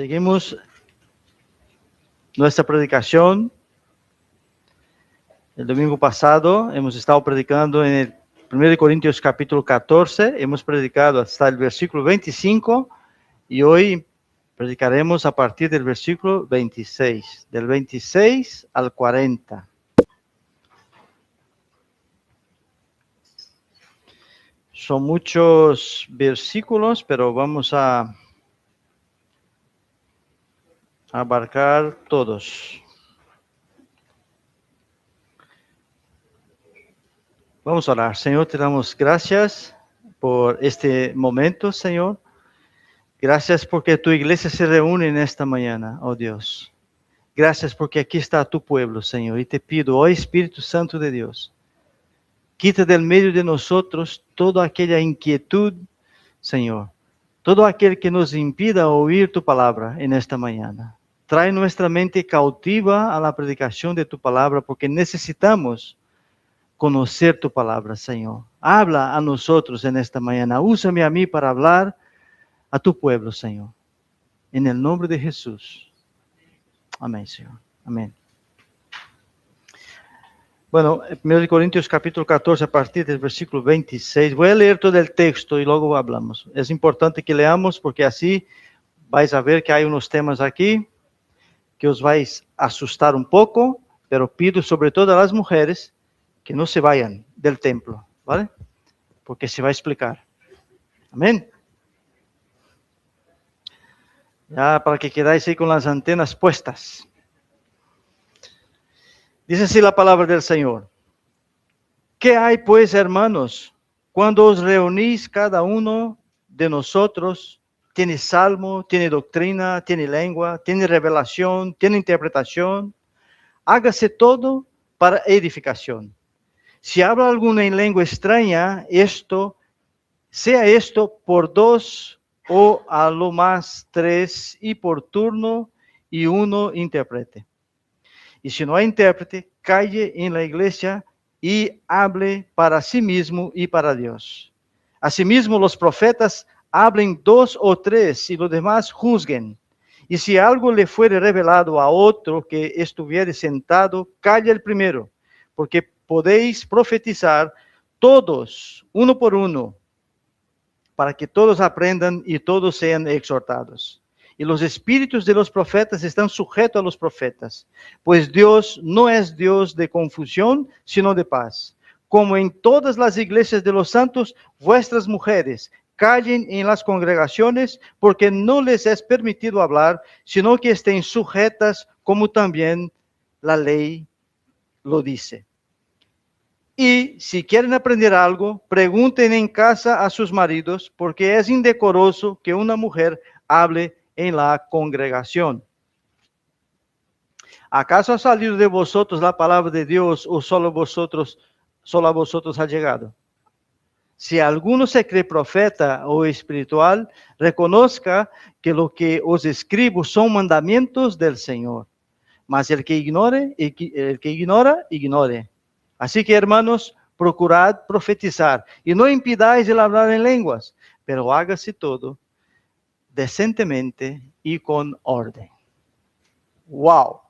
Seguimos nuestra predicación. El domingo pasado hemos estado predicando en el 1 Corintios capítulo 14, hemos predicado hasta el versículo 25 y hoy predicaremos a partir del versículo 26, del 26 al 40. Son muchos versículos, pero vamos a abarcar todos. Vamos a orar. Señor, te damos gracias por este momento, Señor. Gracias porque tu iglesia se reúne en esta mañana, oh Dios. Gracias porque aquí está tu pueblo, Señor. Y te pido, oh Espíritu Santo de Dios, quita del medio de nosotros toda aquella inquietud, Señor. Todo aquel que nos impida oír tu palabra en esta mañana. Trae nuestra mente cautiva a la predicación de tu palabra porque necesitamos conocer tu palabra, Señor. Habla a nosotros en esta mañana. Úsame a mí para hablar a tu pueblo, Señor. En el nombre de Jesús. Amén, Señor. Amén. Bueno, 1 Corintios capítulo 14, a partir del versículo 26. Voy a leer todo el texto y luego hablamos. Es importante que leamos porque así vais a ver que hay unos temas aquí que os vais a asustar un poco, pero pido sobre todo a las mujeres que no se vayan del templo, ¿vale? Porque se va a explicar. Amén. Ya para que quedáis ahí con las antenas puestas. Dice así la palabra del Señor. ¿Qué hay pues, hermanos? Cuando os reunís cada uno de nosotros, tiene salmo, tiene doctrina, tiene lengua, tiene revelación, tiene interpretación. Hágase todo para edificación. Si habla alguna en lengua extraña, sea esto por 2 o a lo más 3 y por turno y uno interprete. Y si no hay intérprete, calle en la iglesia y hable para sí mismo y para Dios. Asimismo, los profetas hablen 2 o 3 y los demás juzguen. Y si algo le fuere revelado a otro que estuviere sentado, calle el primero, porque podéis profetizar todos, uno por uno, para que todos aprendan y todos sean exhortados. Y los espíritus de los profetas están sujetos a los profetas, pues Dios no es Dios de confusión, sino de paz. Como en todas las iglesias de los santos, vuestras mujeres callen en las congregaciones, porque no les es permitido hablar, sino que estén sujetas, como también la ley lo dice. Y si quieren aprender algo, pregunten en casa a sus maridos, porque es indecoroso que una mujer hable en la congregación. ¿Acaso ha salido de vosotros la palabra de Dios o solo a vosotros ha llegado? Si alguno se cree profeta o espiritual, reconozca que lo que os escribo son mandamientos del Señor. Mas el que ignora, ignore. Así que, hermanos, procurad profetizar y no impidáis el hablar en lenguas, pero hágase todo decentemente y con orden. ¡Wow!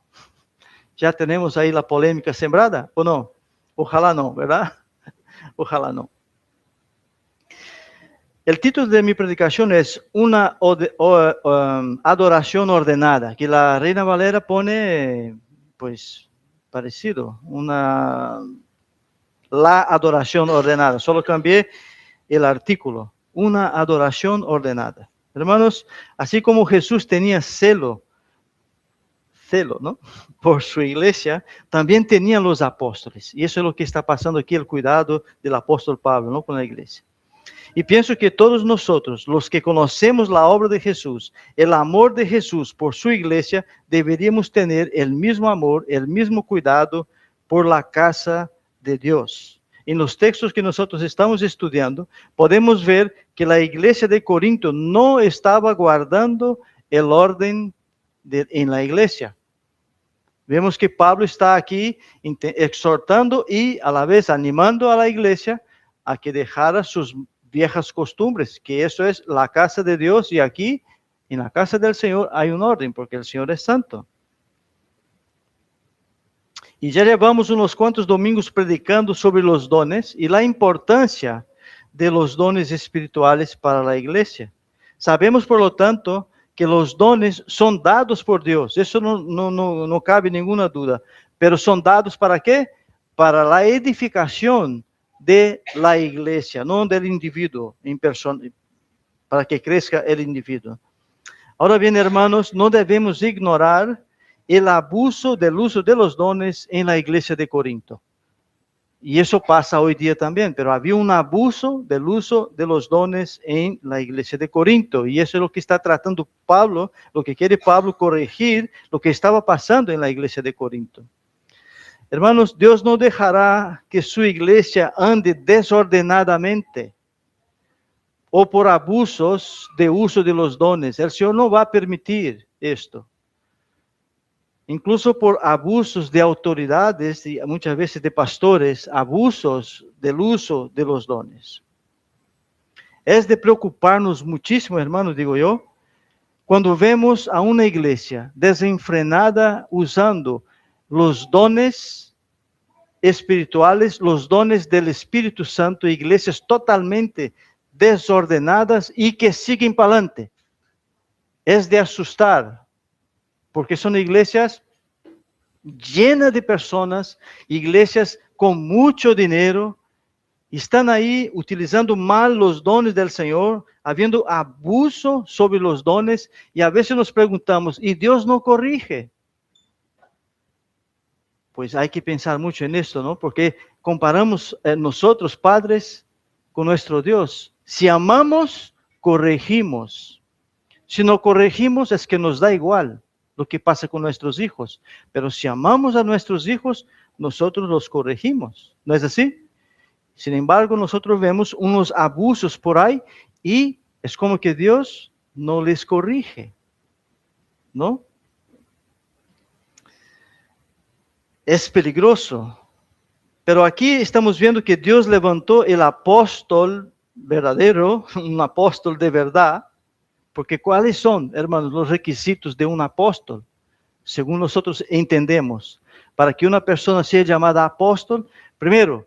Ya tenemos ahí la polémica sembrada, ¿o no? Ojalá no, ¿verdad? Ojalá no. El título de mi predicación es una adoración ordenada, que la Reina Valera pone, pues, parecido, la adoración ordenada. Solo cambié el artículo, una adoración ordenada. Hermanos, así como Jesús tenía celo celo, ¿no? Por su iglesia, también tenían los apóstoles. Y eso es lo que está pasando aquí, el cuidado del apóstol Pablo, ¿no? Con la iglesia. Y pienso que todos nosotros, los que conocemos la obra de Jesús, el amor de Jesús por su iglesia, deberíamos tener el mismo amor, el mismo cuidado por la casa de Dios. En los textos que nosotros estamos estudiando, podemos ver que la iglesia de Corinto no estaba guardando el orden en la iglesia. Vemos que Pablo está aquí exhortando y a la vez animando a la iglesia a que dejara sus viejas costumbres, que eso es la casa de Dios, y aquí en la casa del Señor hay un orden, porque el Señor es santo. Y ya llevamos unos cuantos domingos predicando sobre los dones y la importancia de los dones espirituales para la iglesia. Sabemos, por lo tanto, que los dones son dados por Dios, eso no cabe ninguna duda, pero son dados ¿para qué? Para la edificación de la iglesia, no del individuo en persona, para que crezca el individuo. Ahora bien, hermanos, no debemos ignorar el abuso del uso de los dones en la iglesia de Corinto. Y eso pasa hoy día también, pero había un abuso del uso de los dones en la iglesia de Corinto. Y eso es lo que está tratando Pablo, lo que quiere Pablo corregir, lo que estaba pasando en la iglesia de Corinto. Hermanos, Dios no dejará que su iglesia ande desordenadamente o por abusos de uso de los dones. El Señor no va a permitir esto. Incluso por abusos de autoridades y muchas veces de pastores, abusos del uso de los dones. Es de preocuparnos muchísimo, hermanos, digo yo, cuando vemos a una iglesia desenfrenada usando los dones espirituales, los dones del Espíritu Santo, iglesias totalmente desordenadas y que siguen para adelante. Es de asustar, porque son iglesias llenas de personas, iglesias con mucho dinero, están ahí utilizando mal los dones del Señor, habiendo abuso sobre los dones, y a veces nos preguntamos, ¿y Dios no corrige? Pues hay que pensar mucho en esto, ¿no? Porque comparamos nosotros, padres, con nuestro Dios. Si amamos, corregimos. Si no corregimos, es que nos da igual lo que pasa con nuestros hijos. Pero si amamos a nuestros hijos, nosotros los corregimos. ¿No es así? Sin embargo, nosotros vemos unos abusos por ahí y es como que Dios no les corrige, ¿no? Es peligroso. Pero aquí estamos viendo que Dios levantó el apóstol verdadero, un apóstol de verdad, porque ¿cuáles son, hermanos, los requisitos de un apóstol? Según nosotros entendemos, para que una persona sea llamada apóstol, primero,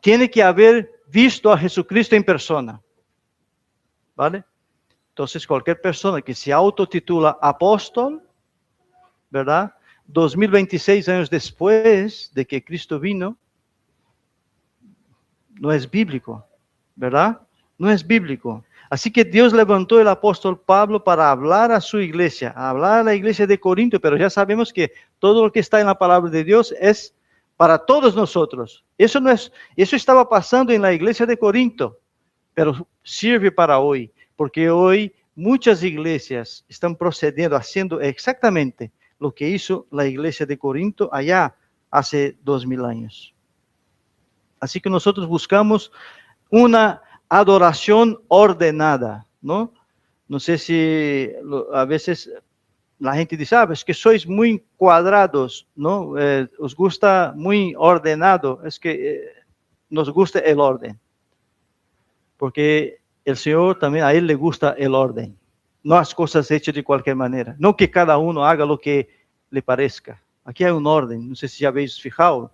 tiene que haber visto a Jesucristo en persona, ¿vale? Entonces, cualquier persona que se autotitula apóstol, ¿verdad? 2026 años después de que Cristo vino, no es bíblico, ¿verdad? No es bíblico. Así que Dios levantó el apóstol Pablo para hablar a su iglesia, a hablar a la iglesia de Corinto, pero ya sabemos que todo lo que está en la palabra de Dios es para todos nosotros. Eso estaba pasando en la iglesia de Corinto, pero sirve para hoy, porque hoy muchas iglesias están procediendo, haciendo exactamente lo que hizo la iglesia de Corinto allá hace 2000 años. Así que nosotros buscamos una adoración ordenada, ¿no? No sé si a veces la gente dice, es que sois muy cuadrados, ¿no? Os gusta muy ordenado, es que nos gusta el orden. Porque el Señor también, a Él le gusta el orden. No las cosas hechas de cualquier manera. No que cada uno haga lo que le parezca. Aquí hay un orden, no sé si ya habéis fijado.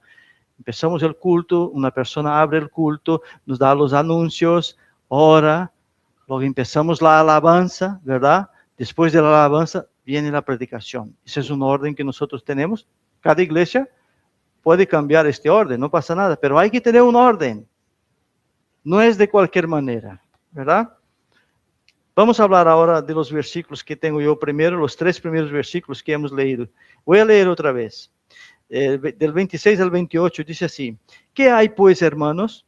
Empezamos el culto, una persona abre el culto, nos da los anuncios, ora, luego empezamos la alabanza, ¿verdad? Después de la alabanza viene la predicación. Ese es un orden que nosotros tenemos. Cada iglesia puede cambiar este orden, no pasa nada, pero hay que tener un orden. No es de cualquier manera, ¿verdad? Vamos a hablar ahora de los versículos que tengo yo primero, los 3 primeros versículos que hemos leído. Voy a leer otra vez. Del 26 al 28 dice así: ¿Qué hay pues, hermanos?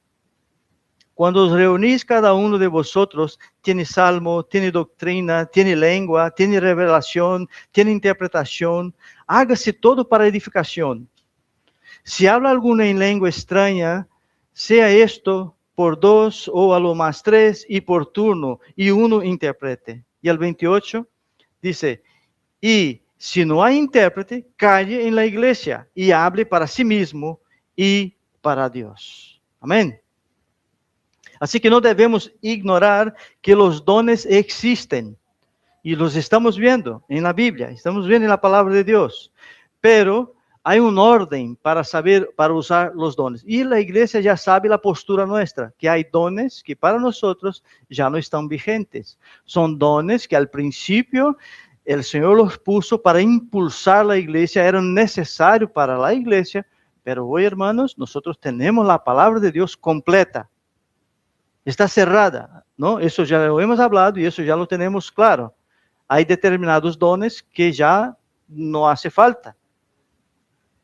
Cuando os reunís, cada uno de vosotros tiene salmo, tiene doctrina, tiene lengua, tiene revelación, tiene interpretación. Hágase todo para edificación. Si habla alguno en lengua extraña, sea esto por 2 o a lo más 3 y por turno, y uno interprete. Y el 28 dice: y si no hay intérprete, calle en la iglesia y hable para sí mismo y para Dios. Amén. Así que no debemos ignorar que los dones existen y los estamos viendo en la Biblia, estamos viendo en la palabra de Dios, pero hay un orden para saber, para usar los dones. Y la iglesia ya sabe la postura nuestra, que hay dones que para nosotros ya no están vigentes. Son dones que al principio el Señor los puso para impulsar la iglesia, eran necesarios para la iglesia, pero hoy, hermanos, nosotros tenemos la palabra de Dios completa. Está cerrada, ¿no? Eso ya lo hemos hablado y eso ya lo tenemos claro. Hay determinados dones que ya no hace falta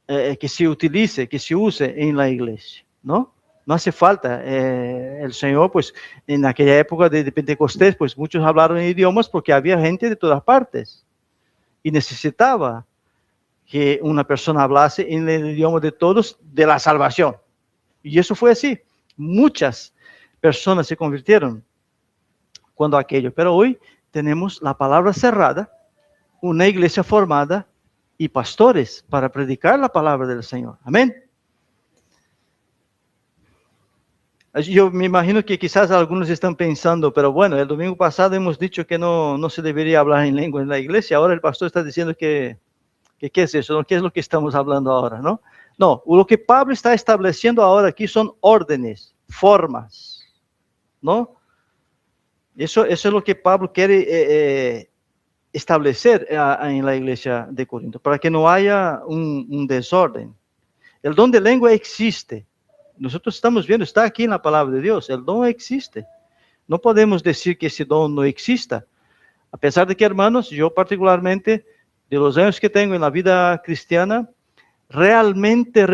que se utilice, que se use en la iglesia, ¿no? No hace falta. El Señor, pues, en aquella época de Pentecostés, pues muchos hablaron en idiomas porque había gente de todas partes y necesitaba que una persona hablase en el idioma de todos de la salvación. Y eso fue así. Muchas personas se convirtieron cuando aquello. Pero hoy tenemos la palabra cerrada, una iglesia formada y pastores para predicar la palabra del Señor. Amén. Yo me imagino que quizás algunos están pensando, pero bueno, el domingo pasado hemos dicho que no se debería hablar en lengua en la iglesia. Ahora el pastor está diciendo que ¿qué es eso? ¿Qué es lo que estamos hablando ahora? No, lo que Pablo está estableciendo ahora aquí son órdenes, formas, ¿no? Eso es lo que Pablo quiere establecer en la iglesia de Corinto, para que no haya un desorden. El don de lengua existe. Nosotros estamos viendo, está aquí en la palabra de Dios, el don existe. No podemos decir que ese don no exista. A pesar de que, hermanos, yo particularmente, de los años que tengo en la vida cristiana, realmente,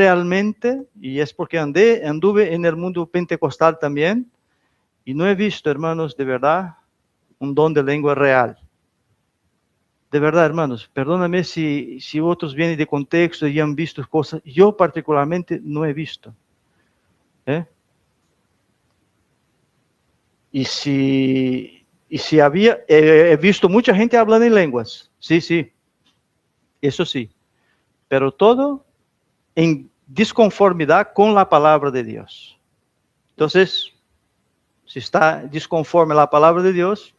y es porque anduve en el mundo pentecostal también, y no he visto, hermanos, de verdad, un don de lengua real. De verdad, hermanos, perdóname si otros vienen de contexto y han visto cosas. Yo particularmente no he visto. Y si había, he visto mucha gente hablando en lenguas. Sí, eso sí. Pero todo en disconformidad con la palabra de Dios. Entonces, si está disconforme a la palabra de Dios,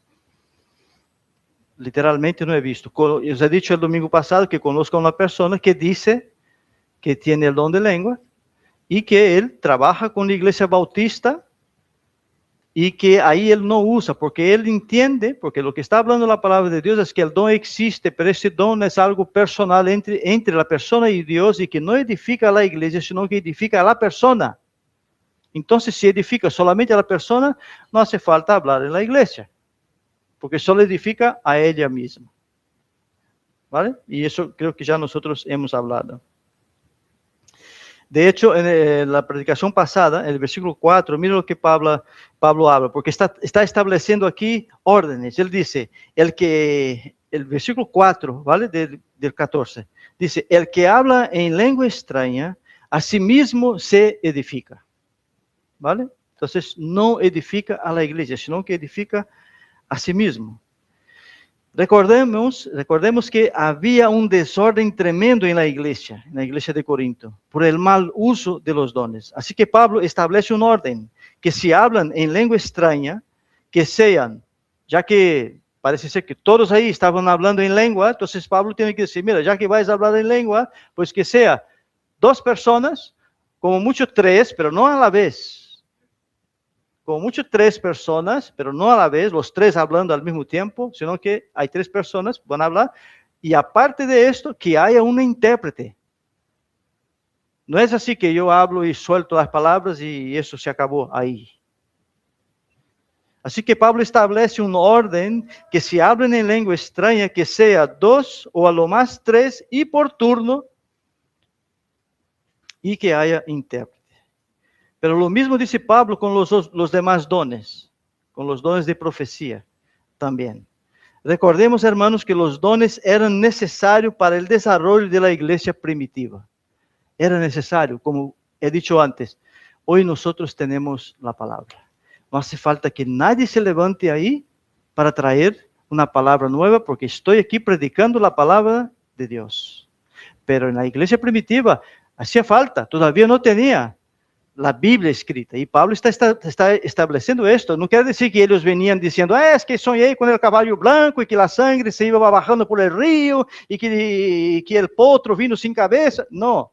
literalmente no he visto. Yo os he dicho el domingo pasado que conozco a una persona que dice que tiene el don de lengua y que él trabaja con la iglesia bautista y que ahí él no usa, porque él entiende, porque lo que está hablando la palabra de Dios es que el don existe, pero ese don es algo personal entre la persona y Dios y que no edifica a la iglesia, sino que edifica a la persona. Entonces, si edifica solamente a la persona, no hace falta hablar en la iglesia, porque solo edifica a ella misma. ¿Vale? Y eso creo que ya nosotros hemos hablado. De hecho, en la predicación pasada, en el versículo 4, mira lo que Pablo habla, porque está estableciendo aquí órdenes. Él dice, el versículo 4, ¿vale? Del 14, dice, el que habla en lengua extraña, a sí mismo se edifica. ¿Vale? Entonces, no edifica a la iglesia, sino que edifica a sí mismo. Recordemos que había un desorden tremendo en la iglesia de Corinto, por el mal uso de los dones. Así que Pablo establece un orden, que si hablan en lengua extraña, que sean, ya que parece ser que todos ahí estaban hablando en lengua, entonces Pablo tiene que decir, mira, ya que vais a hablar en lengua, pues que sea 2 personas, como mucho 3, pero no a la vez. Como mucho 3 personas, pero no a la vez, los 3 hablando al mismo tiempo, sino que hay 3 personas que van a hablar. Y aparte de esto, que haya un intérprete. No es así que yo hablo y suelto las palabras y eso se acabó ahí. Así que Pablo establece un orden que si hablan en lengua extraña, que sea 2 o a lo más 3 y por turno, y que haya intérprete. Pero lo mismo dice Pablo con los demás dones, con los dones de profecía también. Recordemos, hermanos, que los dones eran necesarios para el desarrollo de la iglesia primitiva. Era necesario, como he dicho antes. Hoy nosotros tenemos la palabra. No hace falta que nadie se levante ahí para traer una palabra nueva, porque estoy aquí predicando la palabra de Dios. Pero en la iglesia primitiva hacía falta, todavía no tenía la Biblia escrita. Y Pablo está estableciendo esto. No quiere decir que ellos venían diciendo, es que soñé con el caballo blanco y que la sangre se iba bajando por el río y que el potro vino sin cabeza. No,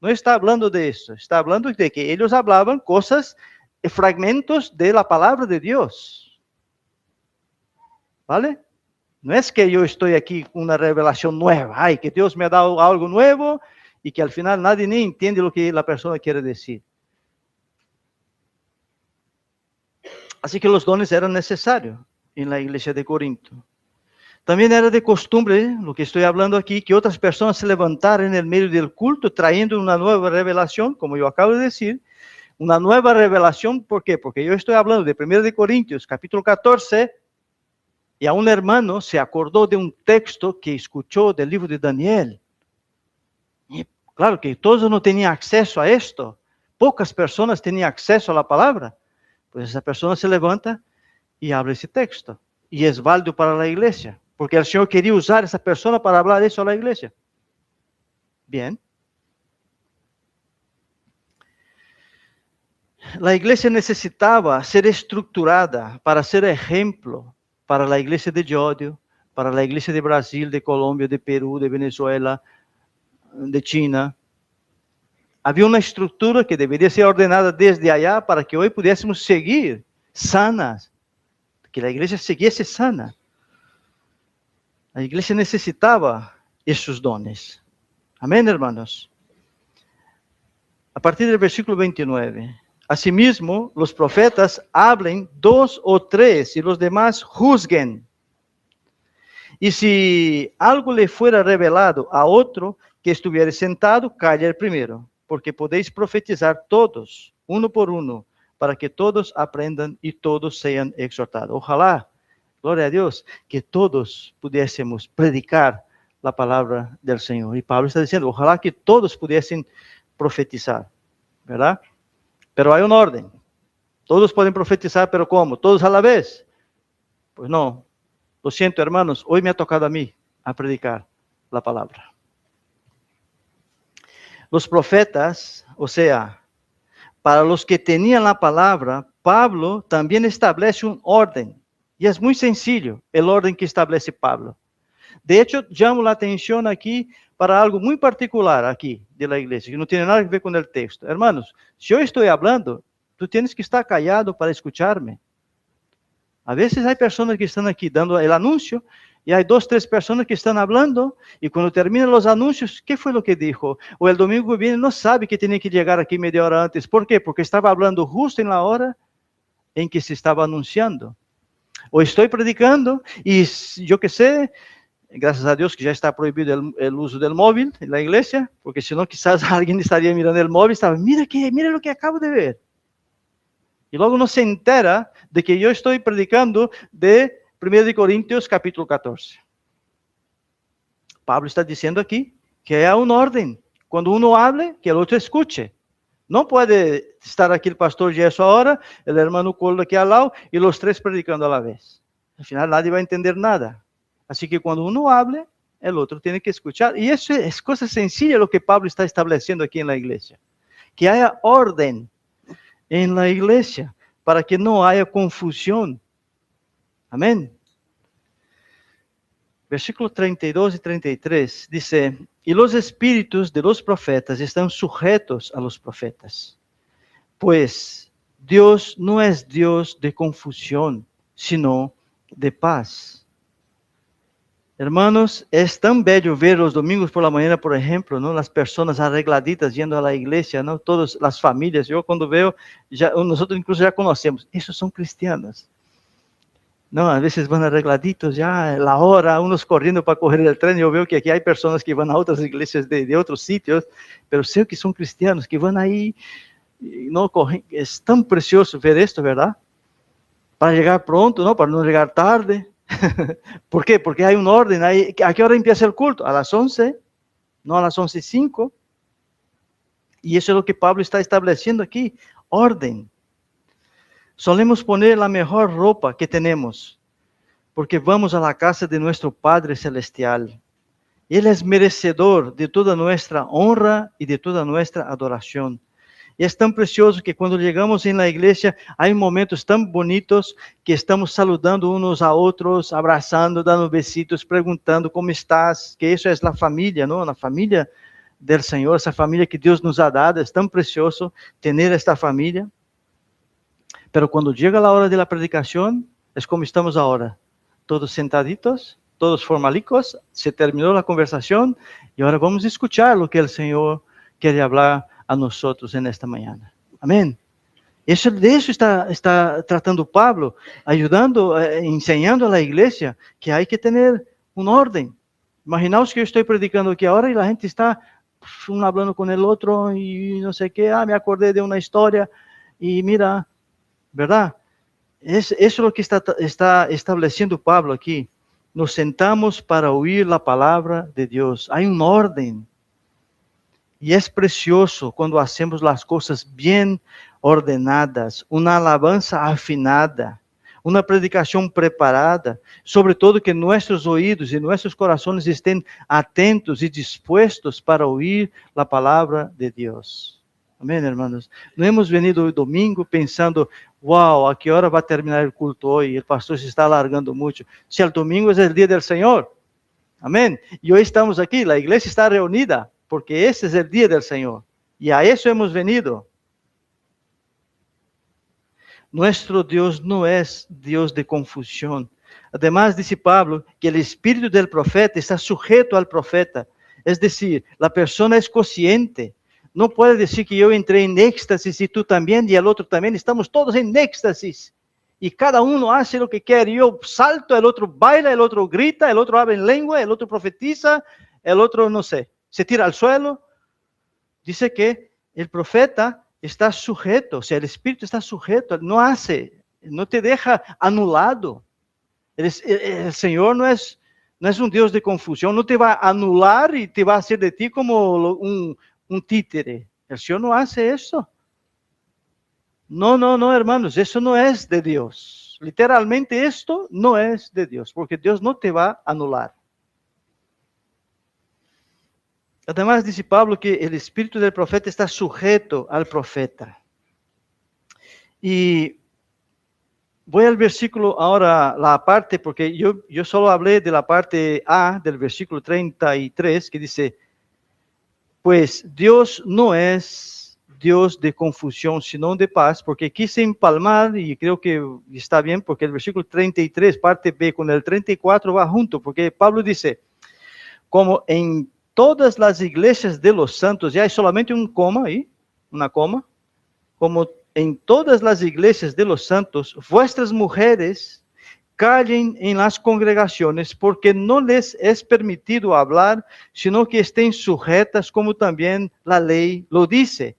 no está hablando de eso. Está hablando de que ellos hablaban cosas, fragmentos de la palabra de Dios. ¿Vale? No es que yo estoy aquí con una revelación nueva, ay, que Dios me ha dado algo nuevo y que al final nadie ni entiende lo que la persona quiere decir. Así que los dones eran necesarios en la iglesia de Corinto. También era de costumbre, lo que estoy hablando aquí, que otras personas se levantaran en el medio del culto trayendo una nueva revelación, como yo acabo de decir. Una nueva revelación, ¿por qué? Porque yo estoy hablando de 1 de Corintios, capítulo 14, y a un hermano se acordó de un texto que escuchó del libro de Daniel. Y claro que todos no tenían acceso a esto. Pocas personas tenían acceso a la palabra. Pues esa persona se levanta y habla ese texto. Y es válido para la iglesia. Porque el Señor quería usar a esa persona para hablar eso a la iglesia. Bien. La iglesia necesitaba ser estructurada para ser ejemplo para la iglesia de Yodio, para la iglesia de Brasil, de Colombia, de Perú, de Venezuela, de China. Había una estructura que debería ser ordenada desde allá para que hoy pudiésemos seguir sanas, que la iglesia siguiese sana. La iglesia necesitaba esos dones. Amén, hermanos. A partir del versículo 29. Asimismo, los profetas hablen 2 o 3 y los demás juzguen. Y si algo le fuera revelado a otro que estuviera sentado, calle el primero, porque podéis profetizar todos, uno por uno, para que todos aprendan y todos sean exhortados. Ojalá, gloria a Dios, que todos pudiésemos predicar la palabra del Señor. Y Pablo está diciendo, ojalá que todos pudiesen profetizar, ¿verdad? Pero hay un orden. Todos pueden profetizar, pero ¿cómo? ¿Todos a la vez? Pues no. Lo siento, hermanos, hoy me ha tocado a mí a predicar la palabra. Los profetas, o sea, para los que tenían la palabra, Pablo también establece un orden. Y es muy sencillo el orden que establece Pablo. De hecho, llamo la atención aquí para algo muy particular aquí de la iglesia, que no tiene nada que ver con el texto. Hermanos, si yo estoy hablando, tú tienes que estar callado para escucharme. A veces hay personas que están aquí dando el anuncio y hay 2, 3 personas que están hablando y cuando terminan los anuncios, ¿qué fue lo que dijo? O el domingo que viene no sabe que tenía que llegar aquí media hora antes. ¿Por qué? Porque estaba hablando justo en la hora en que se estaba anunciando. O estoy predicando y yo qué sé, gracias a Dios que ya está prohibido el uso del móvil en la iglesia, porque si no quizás alguien estaría mirando el móvil y estaba, mira lo que acabo de ver. Y luego no se entera de que yo estoy predicando de 1 de Corintios capítulo 14. Pablo está diciendo aquí que hay un orden. Cuando uno hable, que el otro escuche. No puede estar aquí el pastor Gerson ahora, el hermano Colo aquí al lado y los 3 predicando a la vez. Al final nadie va a entender nada. Así que cuando uno hable, el otro tiene que escuchar. Y eso es cosa sencilla lo que Pablo está estableciendo aquí en la iglesia. Que haya orden en la iglesia, para que no haya confusión. Amén. Versículos 32 y 33 dice, y los espíritus de los profetas están sujetos a los profetas, pues Dios no es Dios de confusión, sino de paz. Hermanos, es tan bello ver los domingos por la mañana, por ejemplo, ¿no? Las personas arregladitas yendo a la iglesia, ¿no? Todas las familias. Yo cuando veo, nosotros incluso ya conocemos, esos son cristianos. No, a veces van arregladitos ya, la hora, unos corriendo para coger el tren. Yo veo que aquí hay personas que van a otras iglesias de otros sitios, pero sé que son cristianos, que van ahí, y no cogen. Es tan precioso ver esto, ¿verdad? Para llegar pronto, ¿no? Para no llegar tarde. ¿Por qué? Porque hay un orden. ¿A qué hora empieza el culto? A las 11, no a las 11:05. Y eso es lo que Pablo está estableciendo aquí, orden. Solemos poner la mejor ropa que tenemos, porque vamos a la casa de nuestro Padre Celestial. Él es merecedor de toda nuestra honra y de toda nuestra adoración. Y es tan precioso que cuando llegamos en la iglesia hay momentos tan bonitos que estamos saludando unos a otros, abrazando, dando besitos, preguntando cómo estás, que eso es la familia, ¿no? La familia del Señor, esa familia que Dios nos ha dado. Es tan precioso tener esta familia. Pero cuando llega la hora de la predicación, es como estamos ahora, todos sentaditos, todos formalicos, se terminó la conversación y ahora vamos a escuchar lo que el Señor quiere hablar a nosotros en esta mañana. Amén. De eso está tratando Pablo, ayudando, enseñando a la iglesia que hay que tener un orden. Imaginaos que yo estoy predicando aquí ahora y la gente está uno hablando con el otro y no sé qué, me acordé de una historia y mira, ¿verdad? Eso es lo que está estableciendo Pablo aquí. Nos sentamos para oír la palabra de Dios. Hay un orden. Y es precioso cuando hacemos las cosas bien ordenadas, una alabanza afinada, una predicación preparada, sobre todo que nuestros oídos y nuestros corazones estén atentos y dispuestos para oír la palabra de Dios. Amén, hermanos. No hemos venido hoy domingo pensando, wow, ¿a qué hora va a terminar el culto hoy? El pastor se está alargando mucho. Si el domingo es el día del Señor. Amén. Y hoy estamos aquí, la iglesia está reunida, porque ese es el día del Señor. Y a eso hemos venido. Nuestro Dios no es Dios de confusión. Además, dice Pablo, que el espíritu del profeta está sujeto al profeta. Es decir, la persona es consciente. No puede decir que yo entré en éxtasis y tú también y el otro también. Estamos todos en éxtasis. Y cada uno hace lo que quiere. Yo salto, el otro baila, el otro grita, el otro habla en lengua, el otro profetiza, el otro, no sé, se tira al suelo. Dice que el profeta está sujeto, o sea, el espíritu está sujeto, no te deja anulado. El Señor no es un Dios de confusión, no te va a anular y te va a hacer de ti como un títere. El Señor no hace eso. No, hermanos, eso no es de Dios. Literalmente esto no es de Dios, porque Dios no te va a anular. Además, dice Pablo que el espíritu del profeta está sujeto al profeta. Y voy al versículo ahora, la parte, porque yo solo hablé de la parte A del versículo 33, que dice, pues Dios no es Dios de confusión, sino de paz, porque quise empalmar, y creo que está bien, porque el versículo 33, parte B, con el 34 va junto, porque Pablo dice, como en todas las iglesias de los santos, ya hay solamente un coma ahí, una coma, como en todas las iglesias de los santos, vuestras mujeres callen en las congregaciones, porque no les es permitido hablar, sino que estén sujetas, como también la ley lo dice.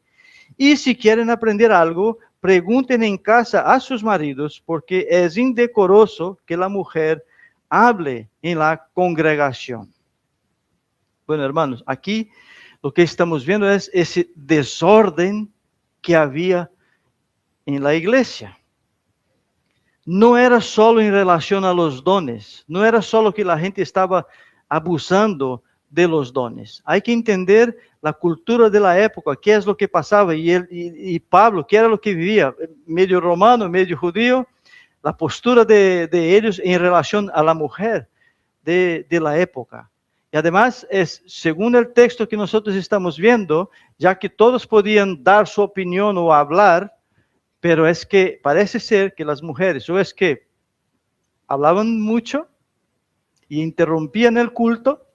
Y si quieren aprender algo, pregunten en casa a sus maridos, porque es indecoroso que la mujer hable en la congregación. Bueno, hermanos, aquí lo que estamos viendo es ese desorden que había en la iglesia. No era solo en relación a los dones, no era solo que la gente estaba abusando de los dones. Hay que entender la cultura de la época, qué es lo que pasaba, y Pablo, qué era lo que vivía, medio romano, medio judío, la postura de ellos en relación a la mujer de la época. Y además según el texto que nosotros estamos viendo, ya que todos podían dar su opinión o hablar, pero es que parece ser que las mujeres, o es que hablaban mucho y interrumpían el culto,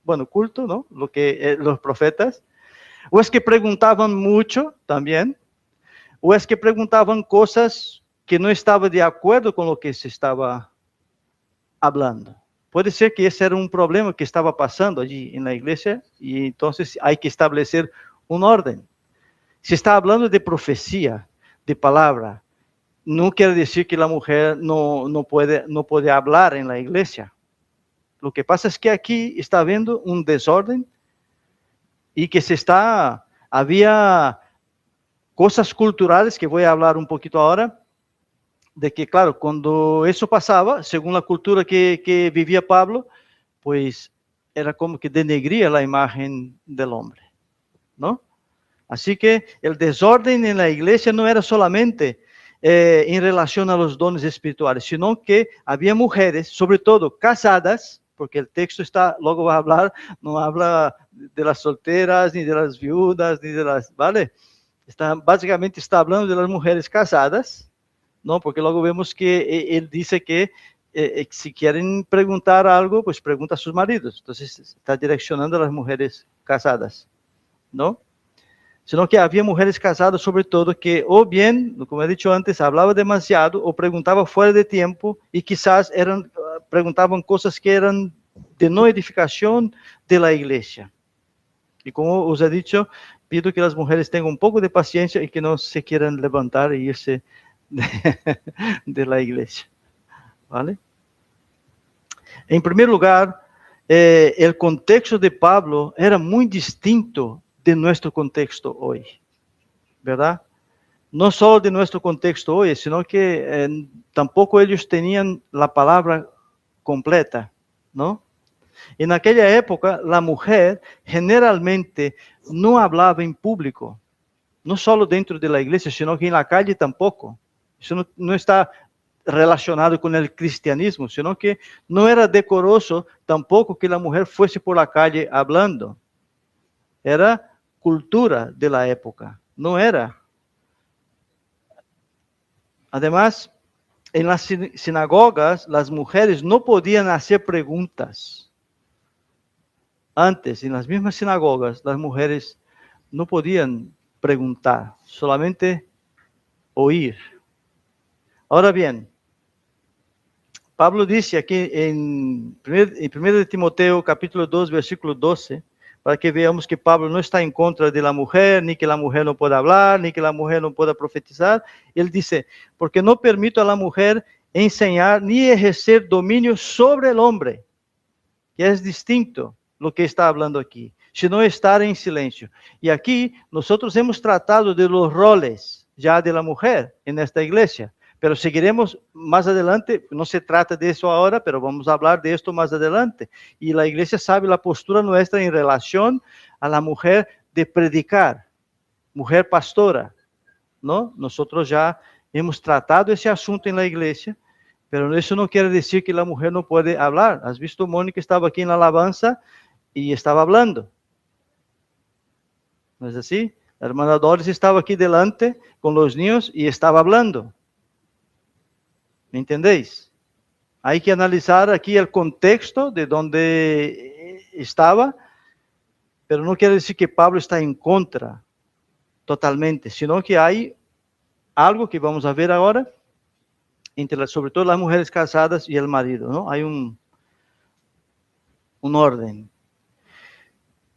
bueno, culto, ¿no? Lo que los profetas, o es que preguntaban mucho también, o es que preguntaban cosas que no estaba de acuerdo con lo que se estaba hablando. Puede ser que ese era un problema que estaba pasando allí en la iglesia y entonces hay que establecer un orden. Se está hablando de profecía, de palabra. No quiere decir que la mujer no puede hablar en la iglesia. Lo que pasa es que aquí está habiendo un desorden y que había cosas culturales que voy a hablar un poquito ahora, de que claro, cuando eso pasaba, según la cultura que vivía Pablo, pues era como que denegría la imagen del hombre, ¿no? Así que el desorden en la iglesia no era solamente en relación a los dones espirituales, sino que había mujeres, sobre todo casadas, porque el texto luego va a hablar, no habla de las solteras, ni de las viudas, ni de las, ¿vale? Básicamente está hablando de las mujeres casadas, ¿no? Porque luego vemos que él dice que si quieren preguntar algo, pues pregunta a sus maridos. Entonces está direccionando a las mujeres casadas, ¿no? Sino que había mujeres casadas, sobre todo, que o bien, como he dicho antes, hablaba demasiado o preguntaba fuera de tiempo y quizás preguntaban cosas que eran de no edificación de la iglesia. Y como os he dicho, pido que las mujeres tengan un poco de paciencia y que no se quieran levantar e irse de la iglesia. ¿Vale? En primer lugar, el contexto de Pablo era muy distinto de nuestro contexto hoy, ¿verdad? No solo de nuestro contexto hoy, sino que tampoco ellos tenían la palabra completa, ¿no? En aquella época, la mujer generalmente no hablaba en público, no solo dentro de la iglesia, sino que en la calle tampoco. Eso no está relacionado con el cristianismo, sino que no era decoroso tampoco que la mujer fuese por la calle hablando. Era cultura de la época, no era. Además, en las sinagogas, las mujeres no podían hacer preguntas. Antes, en las mismas sinagogas, las mujeres no podían preguntar, solamente oír. Ahora bien, Pablo dice aquí en 1 de Timoteo capítulo 2, versículo 12, para que veamos que Pablo no está en contra de la mujer, ni que la mujer no pueda hablar, ni que la mujer no pueda profetizar. Él dice, porque no permito a la mujer enseñar ni ejercer dominio sobre el hombre, que es distinto lo que está hablando aquí, sino estar en silencio. Y aquí nosotros hemos tratado de los roles ya de la mujer en esta iglesia, pero seguiremos más adelante. No se trata de eso ahora, pero vamos a hablar de esto más adelante. Y la iglesia sabe la postura nuestra en relación a la mujer de predicar, mujer pastora, ¿no? Nosotros ya hemos tratado ese asunto en la iglesia, pero eso no quiere decir que la mujer no puede hablar. ¿Has visto? Mónica estaba aquí en la alabanza y estaba hablando. ¿No es así? La hermana Doris estaba aquí delante con los niños y estaba hablando. ¿Me entendéis? Hay que analizar aquí el contexto de donde estaba, pero no quiere decir que Pablo está en contra totalmente, sino que hay algo que vamos a ver ahora, sobre todo las mujeres casadas y el marido, ¿no? Hay un orden.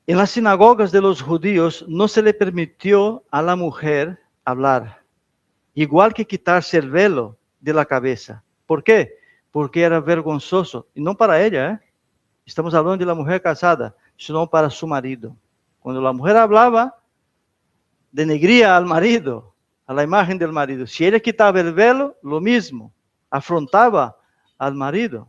En las sinagogas de los judíos no se le permitió a la mujer hablar, igual que quitarse el velo de la cabeza. ¿Por qué? Porque era vergonzoso, y no para ella, ¿eh? Estamos hablando de la mujer casada, sino para su marido. Cuando la mujer hablaba, denegría al marido, a la imagen del marido. Si ella quitaba el velo, lo mismo, afrontaba al marido.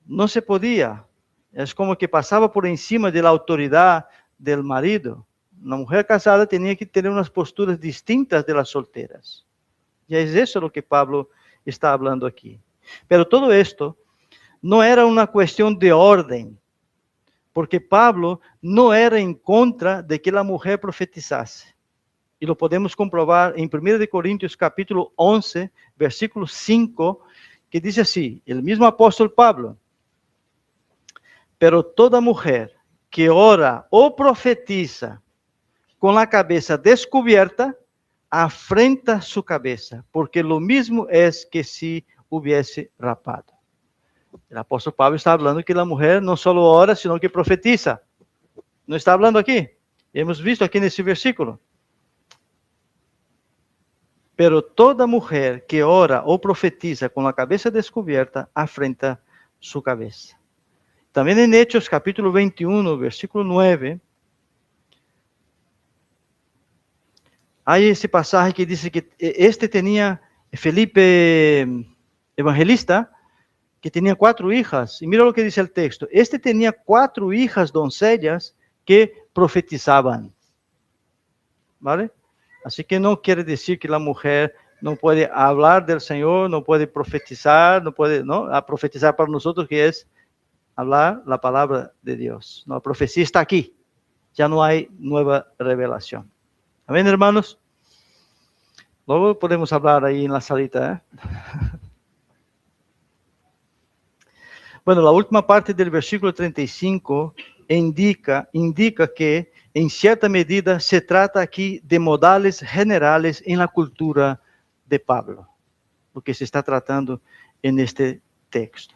No se podía. Es como que pasaba por encima de la autoridad del marido. Una mujer casada tenía que tener unas posturas distintas de las solteras. Y es eso lo que Pablo está hablando aquí. Pero todo esto no era una cuestión de orden, porque Pablo no era en contra de que la mujer profetizase. Y lo podemos comprobar en 1 Corintios capítulo 11, versículo 5, que dice así, el mismo apóstol Pablo: pero toda mujer que ora o profetiza con la cabeza descubierta, afrenta su cabeza, porque lo mismo es que si hubiese rapado. El apóstol Pablo está hablando que la mujer no solo ora, sino que profetiza. ¿No está hablando aquí? Hemos visto aquí en ese versículo. Pero toda mujer que ora o profetiza con la cabeza descubierta, afrenta su cabeza. También en Hechos capítulo 21, versículo 9, hay ese pasaje que dice que este tenía, Felipe evangelista, que tenía 4 hijas. Y mira lo que dice el texto. Este tenía 4 hijas doncellas que profetizaban. ¿Vale? Así que no quiere decir que la mujer no puede hablar del Señor, no puede profetizar, no puede, ¿no? A profetizar para nosotros que es hablar la palabra de Dios. No, la profecía está aquí. Ya no hay nueva revelación. Amén, hermanos. Luego podemos hablar ahí en la salita, ¿eh? Bueno, la última parte del versículo 35 indica que en cierta medida se trata aquí de modales generales en la cultura de Pablo, lo que se está tratando en este texto.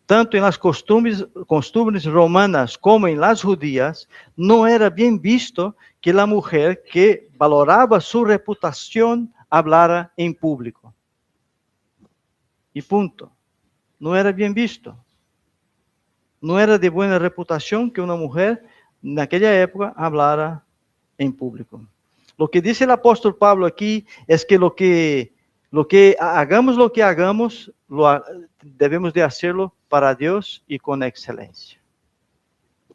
Tanto en las costumbres romanas como en las judías, no era bien visto que la mujer que valoraba su reputación hablara en público. Y punto. No era bien visto. No era de buena reputación que una mujer en aquella época hablara en público. Lo que dice el apóstol Pablo aquí es que lo que hagamos, debemos de hacerlo para Dios y con excelencia.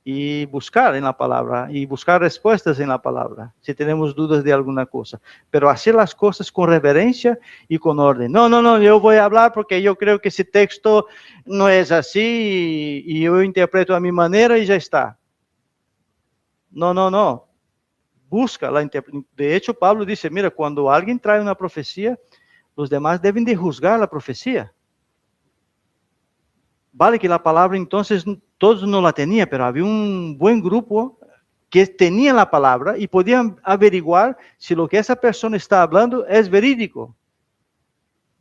Y buscar en la palabra, y buscar respuestas en la palabra, si tenemos dudas de alguna cosa. Pero hacer las cosas con reverencia y con orden. No, yo voy a hablar porque yo creo que ese texto no es así y yo interpreto a mi manera y ya está. No. Busca la interpretación. De hecho, Pablo dice, mira, cuando alguien trae una profecía, los demás deben de juzgar la profecía. Vale que la palabra entonces todos no la tenían, pero había un buen grupo que tenía la palabra y podían averiguar si lo que esa persona está hablando es verídico.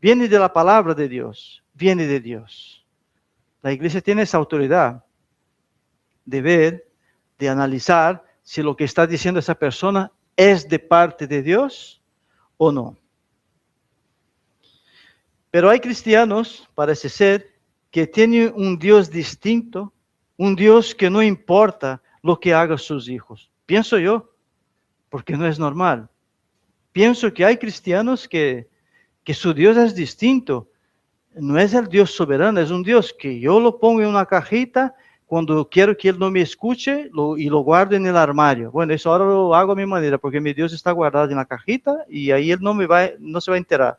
Viene de la palabra de Dios, viene de Dios. La iglesia tiene esa autoridad de ver, de analizar si lo que está diciendo esa persona es de parte de Dios o no. Pero hay cristianos, parece ser, que tienen un Dios distinto, un Dios que no importa lo que hagan sus hijos. Pienso yo, porque no es normal. Pienso que hay cristianos que su Dios es distinto. No es el Dios soberano, es un Dios que yo lo pongo en una cajita cuando quiero que Él no me escuche y lo guardo en el armario. Bueno, eso ahora lo hago a mi manera, porque mi Dios está guardado en la cajita y ahí Él no se va a enterar,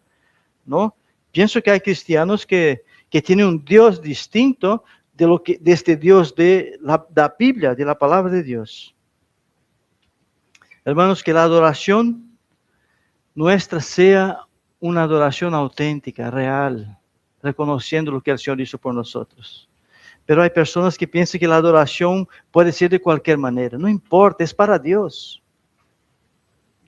¿no? Pienso que hay cristianos que tienen un Dios distinto de este Dios de la Biblia, de la palabra de Dios. Hermanos, que la adoración nuestra sea una adoración auténtica, real, reconociendo lo que el Señor hizo por nosotros. Pero hay personas que piensan que la adoración puede ser de cualquier manera. No importa, es para Dios.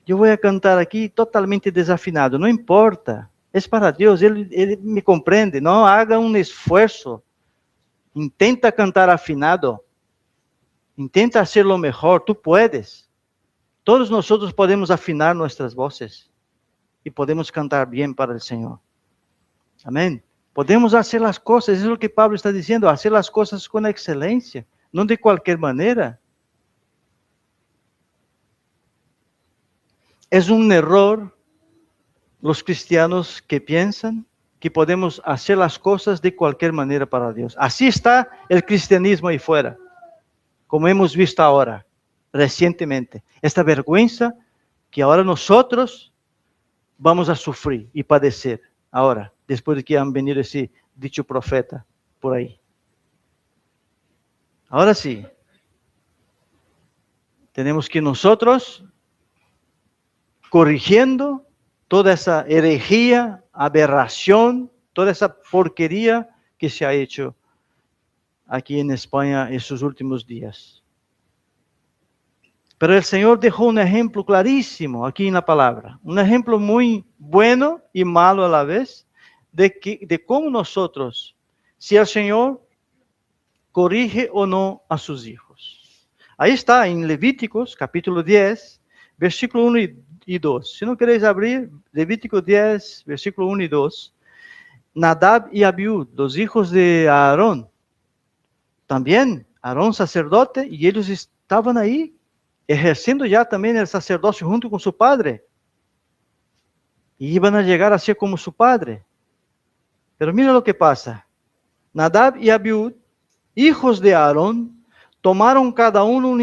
Yo voy a cantar aquí totalmente desafinado, no importa. Es para Dios, Él me comprende. No haga un esfuerzo. Intenta cantar afinado. Intenta hacerlo mejor, tú puedes. Todos nosotros podemos afinar nuestras voces y podemos cantar bien para el Señor. Amén. Podemos hacer las cosas, eso es lo que Pablo está diciendo, hacer las cosas con excelencia, no de cualquier manera. Es un error los cristianos que piensan que podemos hacer las cosas de cualquier manera para Dios. Así está el cristianismo ahí fuera, como hemos visto ahora, recientemente. Esta vergüenza que ahora nosotros vamos a sufrir y padecer ahora, después de que han venido ese dicho profeta por ahí. Ahora sí, tenemos que nosotros, corrigiendo toda esa herejía, aberración, toda esa porquería que se ha hecho aquí en España en sus últimos días. Pero el Señor dejó un ejemplo clarísimo aquí en la palabra, un ejemplo muy bueno y malo a la vez, de cómo nosotros, si el Señor corrige o no a sus hijos. Ahí está en Levíticos capítulo 10, versículo 1 y 2. Si no queréis abrir, Levítico 10, versículo 1 y 2. Nadab y Abiud, los hijos de Aarón, también Aarón sacerdote, y ellos estaban ahí ejerciendo ya también el sacerdocio junto con su padre. Y iban a llegar a ser como su padre. Pero mira lo que pasa. Nadab y Abiud, hijos de Aarón, tomaron cada uno un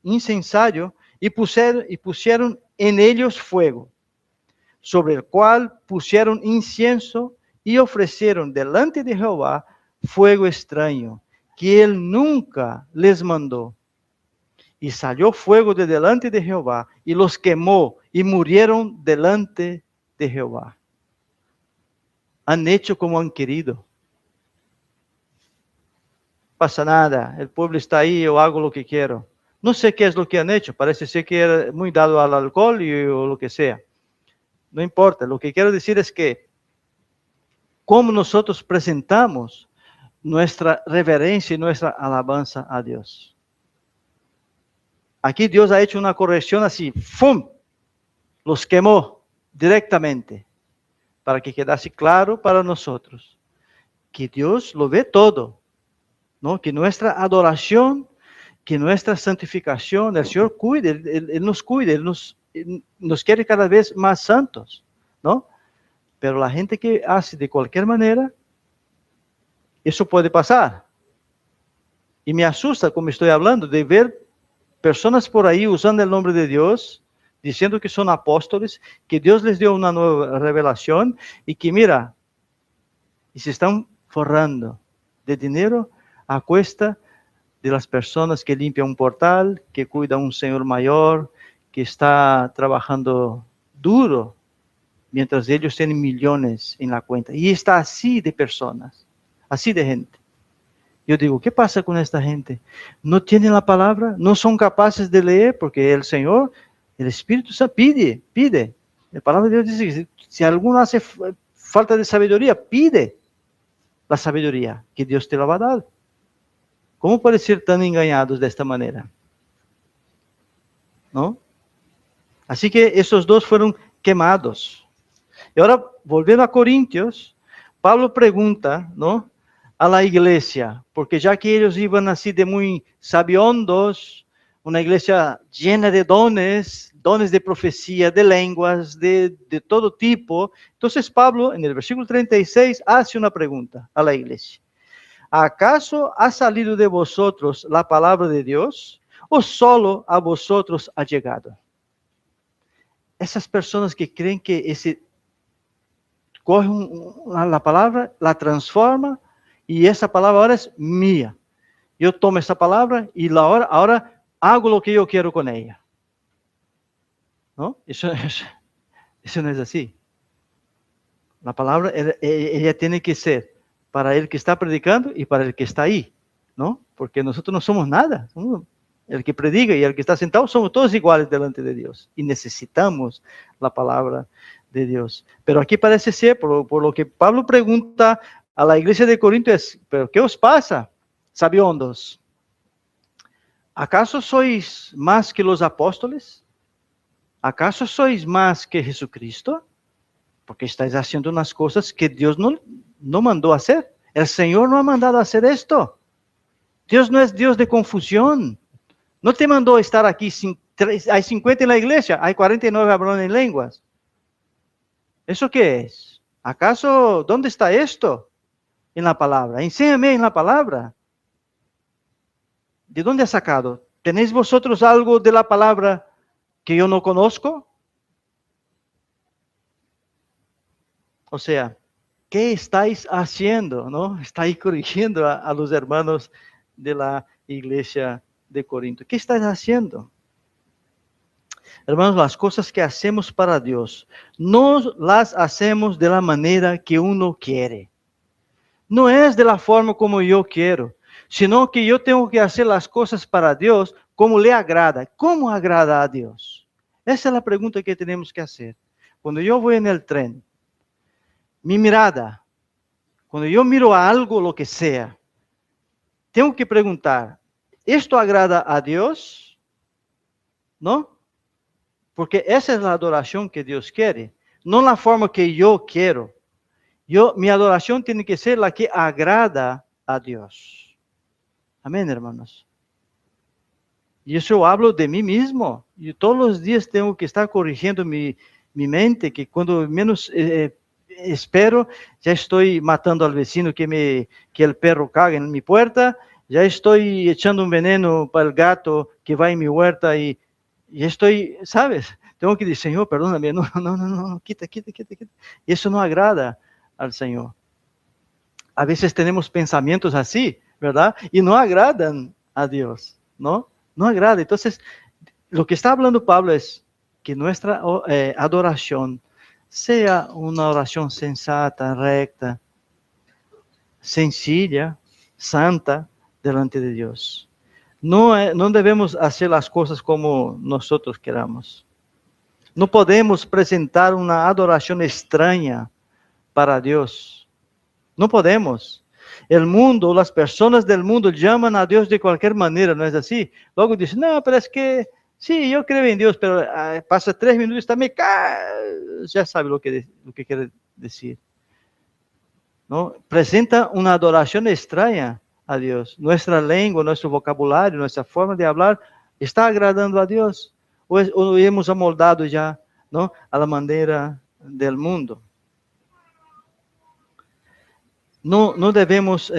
incensario y pusieron en ellos fuego, sobre el cual pusieron incienso y ofrecieron delante de Jehová fuego extraño, que él nunca les mandó. Y salió fuego de delante de Jehová, y los quemó, y murieron delante de Jehová. Han hecho como han querido. Pasa nada, el pueblo está ahí, yo hago lo que quiero. No sé qué es lo que han hecho, parece ser que era muy dado al alcohol o lo que sea. No importa, lo que quiero decir es que cómo nosotros presentamos nuestra reverencia y nuestra alabanza a Dios. Aquí Dios ha hecho una corrección así, ¡fum! Los quemó directamente, para que quedase claro para nosotros que Dios lo ve todo, ¿no? Que nuestra adoración, que nuestra santificación, el Señor cuide, Él nos cuide, Él nos quiere cada vez más santos, ¿no? Pero la gente que hace de cualquier manera, eso puede pasar. Y me asusta, como estoy hablando, de ver personas por ahí usando el nombre de Dios, diciendo que son apóstoles, que Dios les dio una nueva revelación y que mira, y se están forrando de dinero a cuesta de las personas que limpian un portal, que cuidan a un señor mayor, que está trabajando duro, mientras ellos tienen millones en la cuenta. Y está así de personas, así de gente. Yo digo, ¿qué pasa con esta gente? No tienen la palabra, no son capaces de leer, porque el Señor, el Espíritu Santo pide. La palabra de Dios dice que si alguno hace falta de sabiduría, pide la sabiduría, que Dios te la va a dar. ¿Cómo puede ser tan engañados de esta manera? ¿No? Así que esos dos fueron quemados. Y ahora, volviendo a Corintios, Pablo pregunta, ¿no?, a la iglesia, porque ya que ellos iban así de muy sabiondos, una iglesia llena de dones de profecía, de lenguas, de todo tipo. Entonces Pablo, en el versículo 36, hace una pregunta a la iglesia. ¿Acaso ha salido de vosotros la palabra de Dios, o solo a vosotros ha llegado? Esas personas que creen que coge la palabra, la transforma, y esa palabra ahora es mía. Yo tomo esa palabra y ahora hago lo que yo quiero con ella. ¿No? Eso no es así. La palabra, ella tiene que ser para el que está predicando y para el que está ahí, ¿no? Porque nosotros no somos nada. El que predica y el que está sentado somos todos iguales delante de Dios. Y necesitamos la palabra de Dios. Pero aquí parece ser, por lo que Pablo pregunta a la iglesia de Corinto, es, ¿pero qué os pasa, sabiondos? ¿Acaso sois más que los apóstoles? ¿Acaso sois más que Jesucristo? Porque estáis haciendo unas cosas que Dios no mandó hacer. El Señor no ha mandado hacer esto. Dios no es Dios de confusión. No te mandó estar aquí, hay 50 en la iglesia, hay 49 hablando en lenguas. ¿Eso qué es? ¿Acaso dónde está esto? En la palabra. Enséñame en la palabra. ¿De dónde has sacado? ¿Tenéis vosotros algo de la palabra que yo no conozco? O sea, ¿qué estáis haciendo? ¿No? Está ahí corrigiendo a los hermanos de la iglesia de Corinto. ¿Qué estáis haciendo? Hermanos, las cosas que hacemos para Dios, no las hacemos de la manera que uno quiere. No es de la forma como yo quiero, sino que yo tengo que hacer las cosas para Dios como le agrada. ¿Cómo agrada a Dios? Esa es la pregunta que tenemos que hacer. Cuando yo voy en el tren, mi mirada, cuando yo miro a algo, lo que sea, tengo que preguntar, ¿esto agrada a Dios? ¿No? Porque esa es la adoración que Dios quiere, no la forma que yo quiero. Mi adoración tiene que ser la que agrada a Dios. Amén, hermanos. Y eso yo hablo de mí mismo. Yo todos los días tengo que estar corrigiendo mi mente, que cuando menos espero, ya estoy matando al vecino que el perro caga en mi puerta, ya estoy echando un veneno para el gato que va en mi huerta y estoy, ¿sabes? Tengo que decir, Señor, perdóname, no, quita. Y eso no agrada al Señor. A veces tenemos pensamientos así, ¿verdad? Y no agradan a Dios, ¿no? No agrada. Entonces, lo que está hablando Pablo es que nuestra adoración sea una oración sensata, recta, sencilla, santa, delante de Dios. No debemos hacer las cosas como nosotros queramos. No podemos presentar una adoración extraña para Dios. No podemos. El mundo, las personas del mundo llaman a Dios de cualquier manera, ¿no es así? Luego dicen, no, pero es que, sí, yo creo en Dios, pero pasa 3 minutos y está me cae. Ya sabe lo que quiere decir, ¿no? Presenta una adoración extraña a Dios. Nuestra lengua, nuestro vocabulario, nuestra forma de hablar, ¿está agradando a Dios? ¿O hemos amoldado ya, ¿no?, a la manera del mundo? No debemos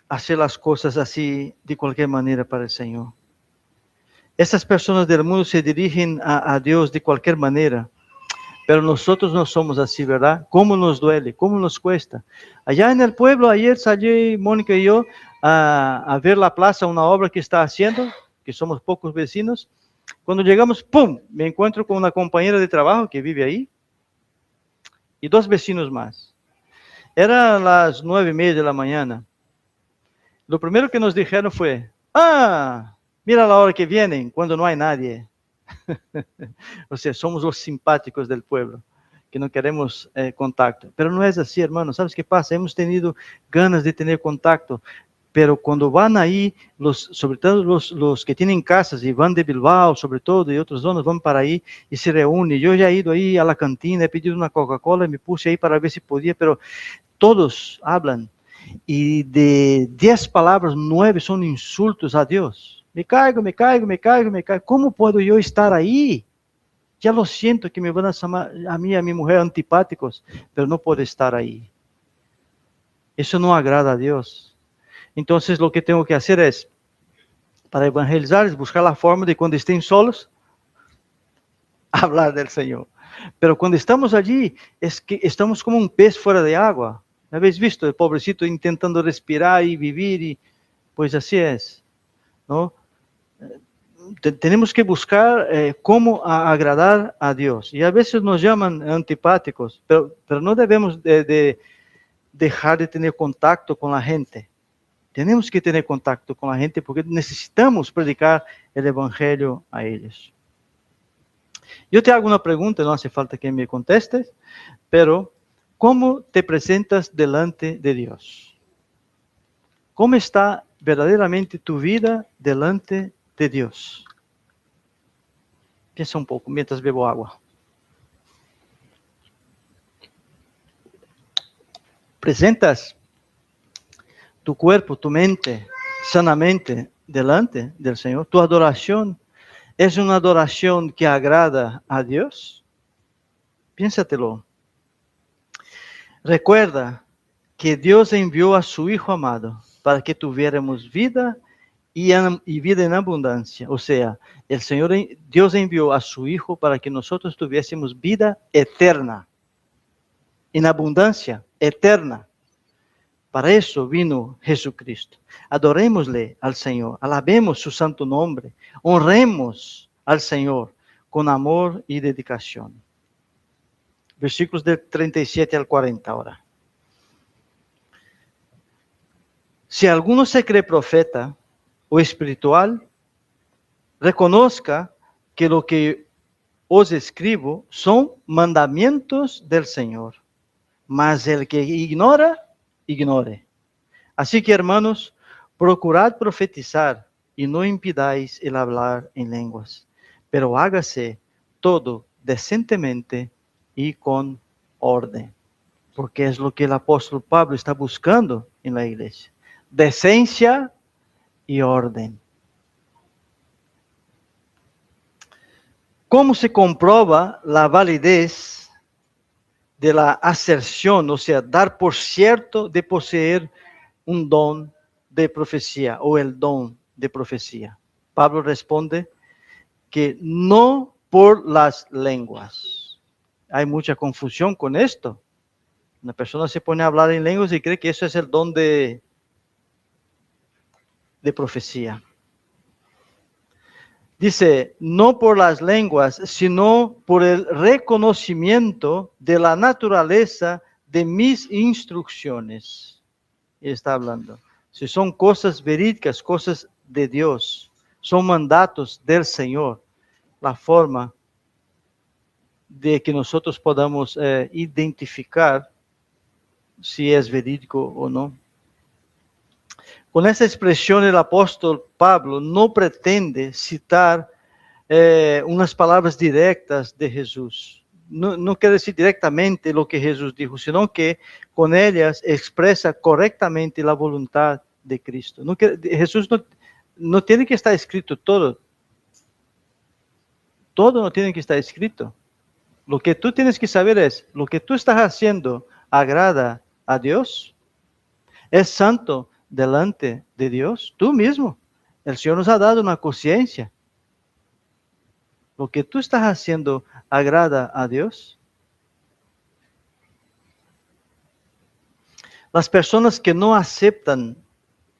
hacer las cosas así de cualquier manera para el Señor. Esas personas del mundo se dirigen a Dios de cualquier manera, pero nosotros no somos así, ¿verdad? ¿Cómo nos duele? ¿Cómo nos cuesta? Allá en el pueblo, ayer salí Mónica y yo a ver la plaza, una obra que está haciendo, que somos pocos vecinos. Cuando llegamos, ¡pum!, me encuentro con una compañera de trabajo que vive ahí y 2 vecinos más. Eran las 9:30 de la mañana. Lo primero que nos dijeron fue, mira la hora que vienen, cuando no hay nadie. O sea, somos los simpáticos del pueblo, que no queremos contacto. Pero no es así, hermano. ¿Sabes qué pasa? Hemos tenido ganas de tener contacto, pero cuando van ahí, sobre todo los que tienen casas y van de Bilbao, sobre todo de otras zonas, van para ahí y se reúnen. Yo ya he ido ahí a la cantina, he pedido una Coca-Cola y me puse ahí para ver si podía, pero todos hablan. Y de 10 palabras, 9 son insultos a Dios. Me caigo. ¿Cómo puedo yo estar ahí? Ya lo siento que me van a llamar a mí y a mi mujer antipáticos, pero no puedo estar ahí. Eso no agrada a Dios. Entonces lo que tengo que hacer es, para evangelizar, es buscar la forma de cuando estén solos, hablar del Señor. Pero cuando estamos allí, es que estamos como un pez fuera de agua. ¿Habéis visto el pobrecito intentando respirar y vivir? Y pues así es, ¿no? Tenemos que buscar cómo agradar a Dios. Y a veces nos llaman antipáticos, pero no debemos de dejar de tener contacto con la gente. Tenemos que tener contacto con la gente porque necesitamos predicar el Evangelio a ellos. Yo te hago una pregunta, no hace falta que me contestes, pero ¿cómo te presentas delante de Dios? ¿Cómo está verdaderamente tu vida delante de Dios? Piensa un poco mientras bebo agua. ¿Presentas tu cuerpo, tu mente, sanamente delante del Señor? ¿Tu adoración es una adoración que agrada a Dios? Piénsatelo. Recuerda que Dios envió a su Hijo amado para que tuviéramos vida y vida en abundancia. O sea, Dios envió a su Hijo para que nosotros tuviésemos vida eterna, en abundancia eterna. Para eso vino Jesucristo. Adorémosle al Señor, alabemos su santo nombre, honremos al Señor con amor y dedicación. Versículos del 37 al 40 ahora. Si alguno se cree profeta, o espiritual, reconozca que lo que os escribo son mandamientos del Señor. Mas el que ignora, ignore. Así que, hermanos, procurad profetizar y no impidáis el hablar en lenguas, pero hágase todo decentemente y con orden, porque es lo que el apóstol Pablo está buscando en la iglesia: decencia y orden. ¿Cómo se comprueba la validez de la aserción, o sea, dar por cierto de poseer un don de profecía o el don de profecía? Pablo responde que no por las lenguas. Hay mucha confusión con esto. Una persona se pone a hablar en lenguas y cree que eso es el don de profecía. Dice, no por las lenguas, sino por el reconocimiento de la naturaleza de mis instrucciones. Y está hablando. Si son cosas verídicas, cosas de Dios, son mandatos del Señor, la forma de que nosotros podamos identificar si es verídico o no. Con esa expresión el apóstol Pablo no pretende citar unas palabras directas de Jesús. No quiere decir directamente lo que Jesús dijo, sino que con ellas expresa correctamente la voluntad de Cristo. Jesús no tiene que estar escrito todo. Todo no tiene que estar escrito. Lo que tú tienes que saber es, lo que tú estás haciendo agrada a Dios, es santo delante de Dios, tú mismo. El Señor nos ha dado una conciencia. Lo que tú estás haciendo agrada a Dios. Las personas que no aceptan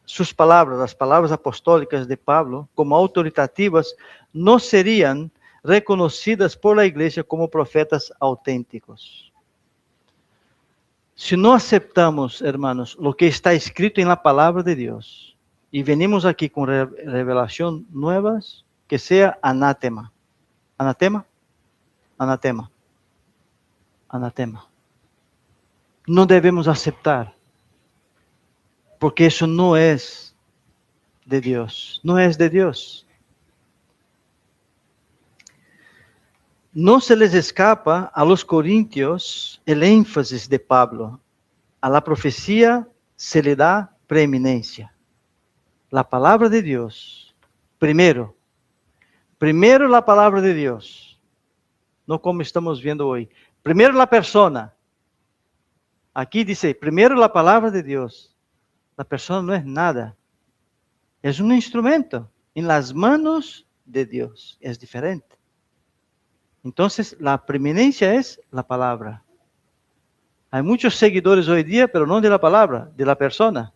sus palabras, las palabras apostólicas de Pablo, como autoritativas, no serían reconocidas por la iglesia como profetas auténticos. Si no aceptamos, hermanos, lo que está escrito en la palabra de Dios y venimos aquí con revelación nuevas, que sea anátema. ¿Anatema? Anatema. Anatema. No debemos aceptar, porque eso no es de Dios. No es de Dios. No se les escapa a los corintios el énfasis de Pablo. A la profecía se le da preeminencia. La palabra de Dios, primero la palabra de Dios, no como estamos viendo hoy. Primero la persona. Aquí dice, primero la palabra de Dios. La persona no es nada. Es un instrumento en las manos de Dios. Es diferente. Entonces, la preeminencia es la palabra. Hay muchos seguidores hoy día, pero no de la palabra, de la persona.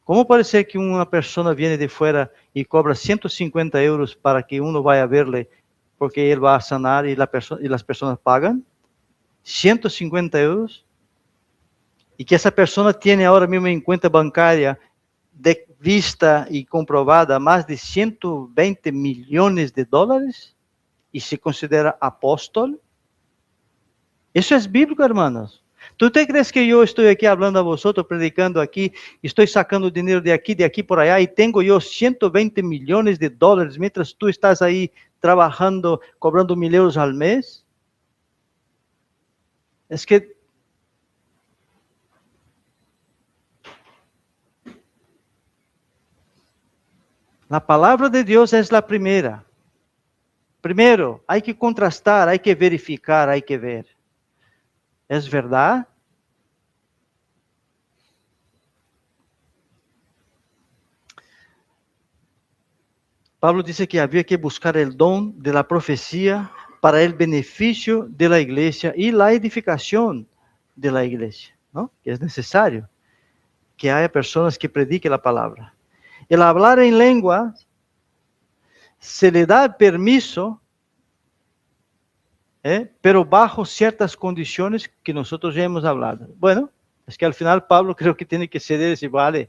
¿Cómo puede ser que una persona viene de fuera y cobra 150 euros para que uno vaya a verle porque él va a sanar y las personas pagan? 150 euros. Y que esa persona tiene ahora mismo en cuenta bancaria de vista y comprobada más de 120 millones de dólares y se considera apóstol. Eso es bíblico, hermanos. ¿Tú te crees que yo estoy aquí hablando a vosotros, predicando aquí, estoy sacando dinero de aquí por allá y tengo yo 120 millones de dólares mientras tú estás ahí trabajando, cobrando 1,000 euros al mes? Es que la palabra de Dios es la primera. Primero, hay que contrastar, hay que verificar, hay que ver. ¿Es verdad? Pablo dice que había que buscar el don de la profecía para el beneficio de la iglesia y la edificación de la iglesia, ¿no? Que es necesario que haya personas que prediquen la palabra. El hablar en lengua se le da permiso, pero bajo ciertas condiciones que nosotros ya hemos hablado. Bueno, es que al final Pablo creo que tiene que ceder y decir, vale,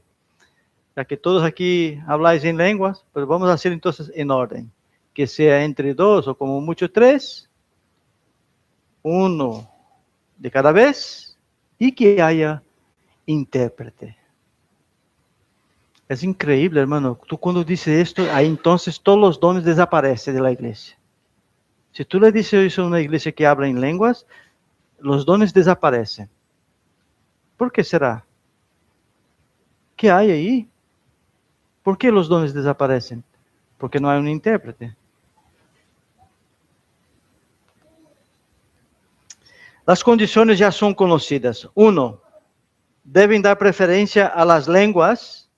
Ya que todos aquí habláis en lenguas, pues vamos a hacer entonces en orden. Que sea entre dos o como mucho tres, uno de cada vez, y que haya intérprete. Es increíble, hermano. Tú cuando dices esto, ahí entonces todos los dones desaparecen de la iglesia. Si tú le dices eso a una iglesia que habla en lenguas, los dones desaparecen. ¿Por qué será? ¿Qué hay ahí? ¿Por qué los dones desaparecen? Porque no hay un intérprete. Las condiciones ya son conocidas. Uno, deben dar preferencia a las lenguas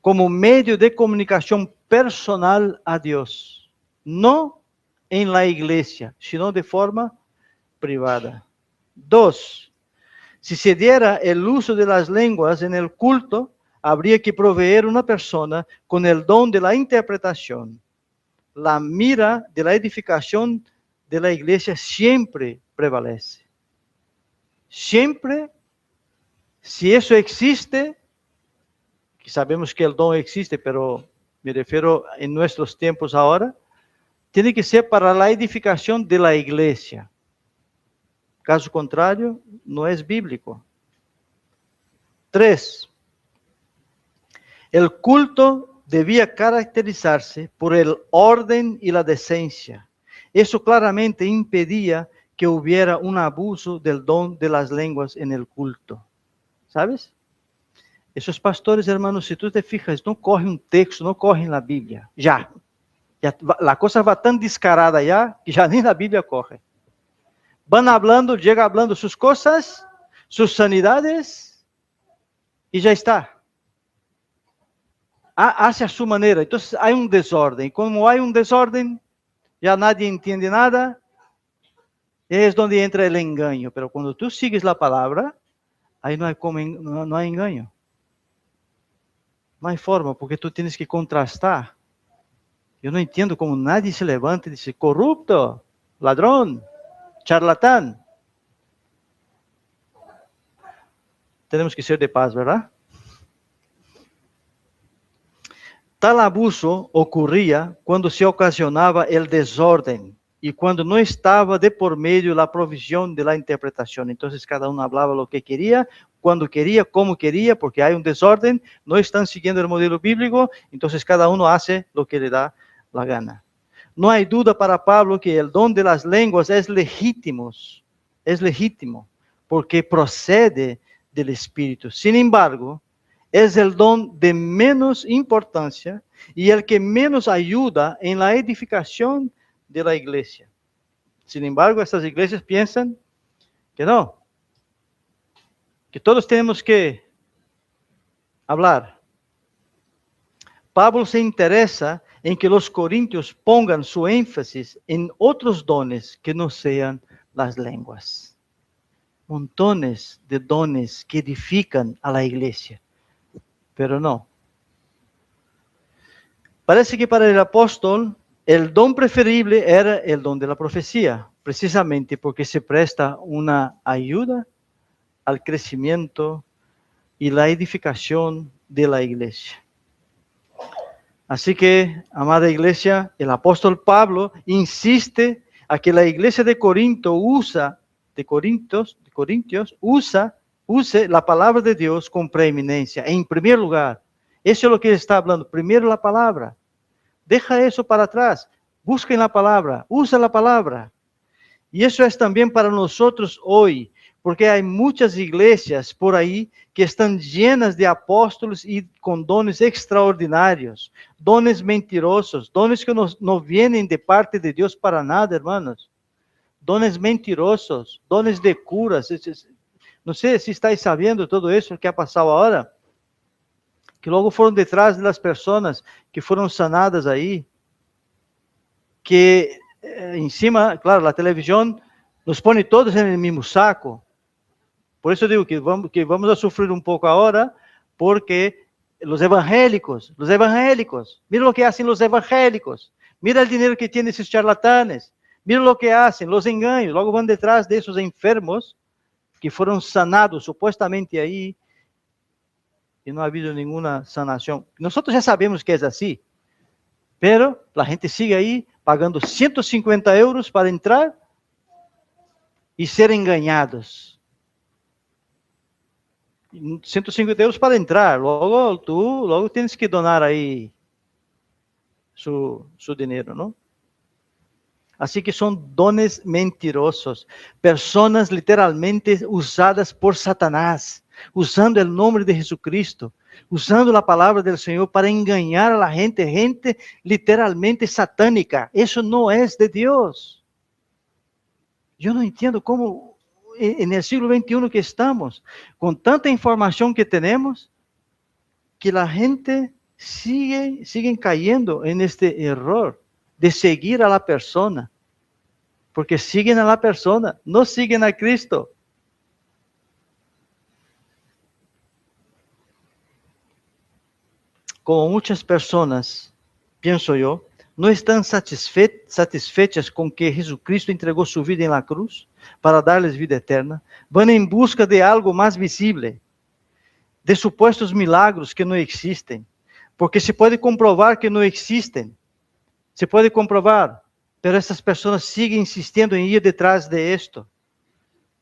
como medio de comunicación personal a Dios. No en la iglesia, sino de forma privada. Dos, si se diera el uso de las lenguas en el culto, habría que proveer una persona con el don de la interpretación. La mira de la edificación de la iglesia siempre prevalece. Siempre, si eso existe, que sabemos que el don existe, pero me refiero en nuestros tiempos ahora, tiene que ser para la edificación de la iglesia. Caso contrario, no es bíblico. 3. El culto debía caracterizarse por el orden y la decencia. Eso claramente impedía que hubiera un abuso del don de las lenguas en el culto. ¿Sabes? Esos pastores, hermanos, si tú te fijas, no cogen un texto, no cogen la Biblia. Ya la cosa va tan descarada ya, que ya ni la Biblia corre. Van hablando, llega hablando sus cosas, sus sanidades, y ya está. Hace a su manera. Entonces hay un desorden. Como hay un desorden, ya nadie entiende nada. Es donde entra el engaño. Pero cuando tú sigues la palabra, ahí no hay, no hay engaño. No hay forma, porque tú tienes que contrastar. Yo no entiendo cómo nadie se levanta y dice, corrupto, ladrón, charlatán. Tenemos que ser de paz, ¿verdad? Tal abuso ocurría cuando se ocasionaba el desorden y cuando no estaba de por medio la provisión de la interpretación. Entonces cada uno hablaba lo que quería, cuando quería, como quería, porque hay un desorden, no están siguiendo el modelo bíblico, entonces cada uno hace lo que le da la gana. No hay duda para Pablo que el don de las lenguas es legítimo, porque procede del Espíritu. Sin embargo, es el don de menos importancia y el que menos ayuda en la edificación de la iglesia. Sin embargo, estas iglesias piensan que no, que todos tenemos que hablar. Pablo se interesa en que los corintios pongan su énfasis en otros dones que no sean las lenguas. Montones de dones que edifican a la iglesia. Pero no. Parece que para el apóstol el don preferible era el don de la profecía, precisamente porque se presta una ayuda al crecimiento y la edificación de la iglesia. Así que, amada iglesia, el apóstol Pablo insiste a que la iglesia de Corinto use la palabra de Dios con preeminencia, en primer lugar. Eso es lo que él está hablando. Primero la palabra. Deja eso para atrás. Busquen la palabra. Usa la palabra. Y eso es también para nosotros hoy. Porque hay muchas iglesias por ahí que están llenas de apóstolos y con dones extraordinarios. Dones mentirosos. Dones que no vienen de parte de Dios para nada, hermanos. Dones mentirosos. Dones de curas. No sé si estáis sabiendo todo eso que ha pasado ahora. Que logo foram detrás das pessoas que foram sanadas aí, que em cima, claro, a televisão nos põe todos no mesmo saco. Por isso eu digo que vamos a sofrer um pouco agora, porque os evangélicos, mira o que fazem os evangélicos, mira o dinheiro que têm esses charlatanes, mira o que fazem, os enganos, logo vão detrás desses enfermos que foram sanados supostamente aí, y no ha habido ninguna sanación. Nosotros ya sabemos que es así, pero la gente sigue ahí pagando 150 euros para entrar y ser engañados. 150 euros para entrar, luego tienes que donar ahí su dinero, ¿no? Así que son dones mentirosos, personas literalmente usadas por Satanás, usando el nombre de Jesucristo, usando la palabra del Señor para engañar a la gente, gente literalmente satánica. Eso no es de Dios. Yo no entiendo cómo en el siglo XXI que estamos, con tanta información que tenemos, que la gente sigue cayendo en este error de seguir a la persona. Porque siguen a la persona, no siguen a Cristo. Como muchas personas, pienso yo, no están satisfechas con que Jesucristo entregó su vida en la cruz para darles vida eterna, van en busca de algo más visible, de supuestos milagros que no existen, porque se puede comprobar que no existen, se puede comprobar, pero estas personas siguen insistiendo en ir detrás de esto.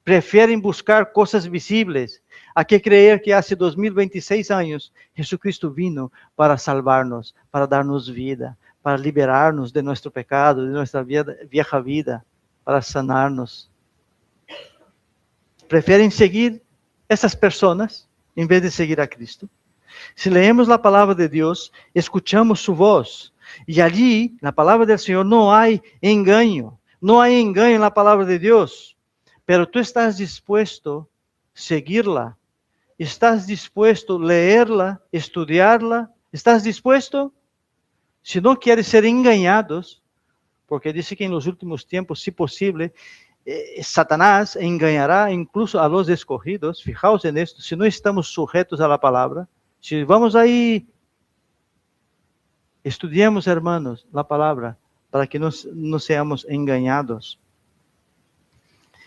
Prefieren buscar cosas visibles a que creer que hace 2026 años Jesucristo vino para salvarnos, para darnos vida, para liberarnos de nuestro pecado, de nuestra vieja vida, para sanarnos. Prefieren seguir esas personas en vez de seguir a Cristo. Si leemos la palabra de Dios, escuchamos su voz, y allí, na palavra del Senhor, não há engano. Não há engano na palavra de Deus. Pero tú estás dispuesto a seguirla. Estás dispuesto a leerla, estudiarla. Estás dispuesto? Si no quieres ser engañados, porque dice que en los últimos tiempos, si posible, Satanás engañará incluso a los escogidos. Fijaos en esto, si no estamos sujetos a la palabra, si vamos ahí, estudiemos, hermanos, la palabra, para que no seamos engañados.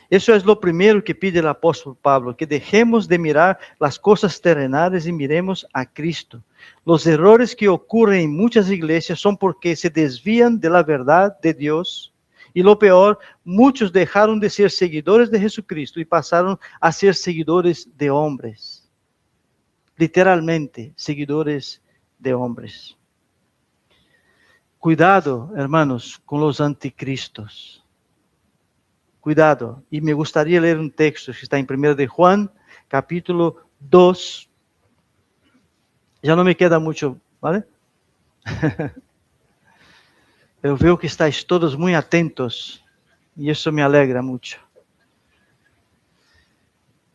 Eso es lo primero que pide el apóstol Pablo, que dejemos de mirar las cosas terrenales y miremos a Cristo. Los errores que ocurren en muchas iglesias son porque se desvían de la verdad de Dios. Y lo peor, muchos dejaron de ser seguidores de Jesucristo y pasaron a ser seguidores de hombres. Literalmente, seguidores de hombres. Cuidado, hermanos, con los anticristos. Cuidado, y me gustaría leer un texto que está en 1 de Juan, capítulo 2. Ya no me queda mucho, ¿vale? Eu veo que estáis todos muy atentos, y eso me alegra mucho.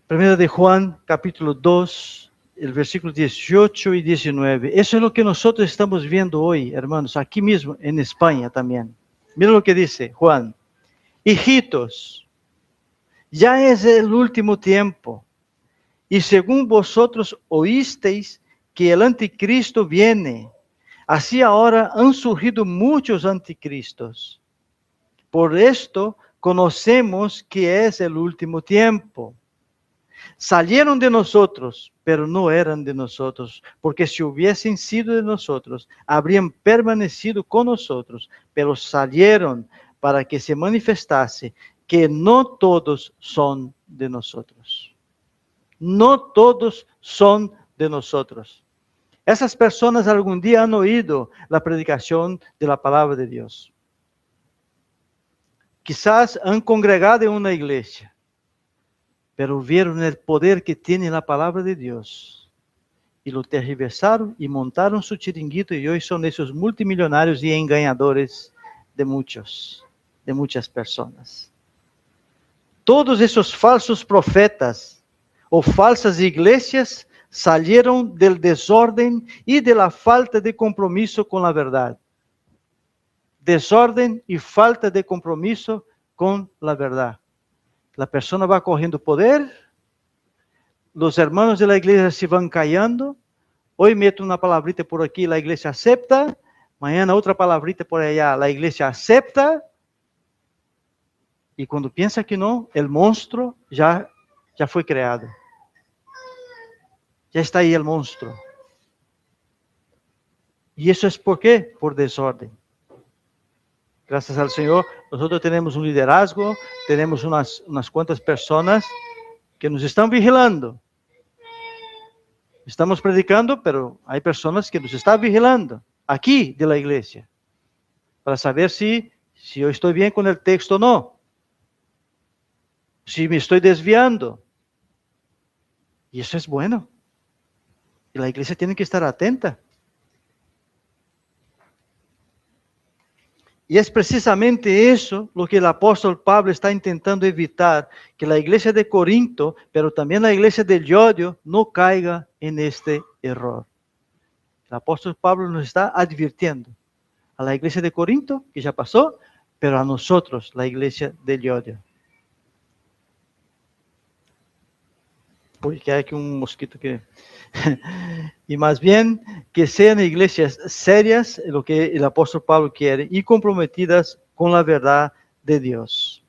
1 de Juan, capítulo 2, el versículo 18 y 19. Eso es lo que nosotros estamos viendo hoy, hermanos, aquí mismo, en España también. Mira lo que dice Juan. Hijitos, ya es el último tiempo, y según vosotros oísteis que el anticristo viene, así ahora han surgido muchos anticristos. Por esto conocemos que es el último tiempo. Salieron de nosotros, pero no eran de nosotros, porque si hubiesen sido de nosotros, habrían permanecido con nosotros, pero salieron para que se manifestase que no todos son de nosotros. No todos son de nosotros. Esas personas algún día han oído la predicación de la palabra de Dios. Quizás han congregado en una iglesia, pero vieron el poder que tiene la palabra de Dios y lo tergiversaron y montaron su chiringuito, y hoy son esos multimillonarios y engañadores de muchas personas. Todos esos falsos profetas o falsas iglesias salieron del desorden y de la falta de compromiso con la verdad. Desorden y falta de compromiso con la verdad. La persona va cogiendo poder, los hermanos de la iglesia se van callando, hoy meto una palabrita por aquí, la iglesia acepta, mañana otra palabrita por allá, la iglesia acepta, y cuando piensa que no, el monstruo ya fue creado. Ya está ahí el monstruo. ¿Y eso es por qué? Por desorden. Gracias al Señor, nosotros tenemos un liderazgo, tenemos unas cuantas personas que nos están vigilando. Estamos predicando, pero hay personas que nos están vigilando aquí de la iglesia para saber si yo estoy bien con el texto o no, si me estoy desviando. Y eso es bueno. Y la iglesia tiene que estar atenta. Y es precisamente eso lo que el apóstol Pablo está intentando evitar, que la iglesia de Corinto, pero también la iglesia de Llodio, no caiga en este error. El apóstol Pablo nos está advirtiendo a la iglesia de Corinto, que ya pasó, pero a nosotros, la iglesia de Llodio. Porque hay aquí un mosquito que... Y más bien que sean iglesias serias, lo que el apóstol Pablo quiere, y comprometidas con la verdad de Dios.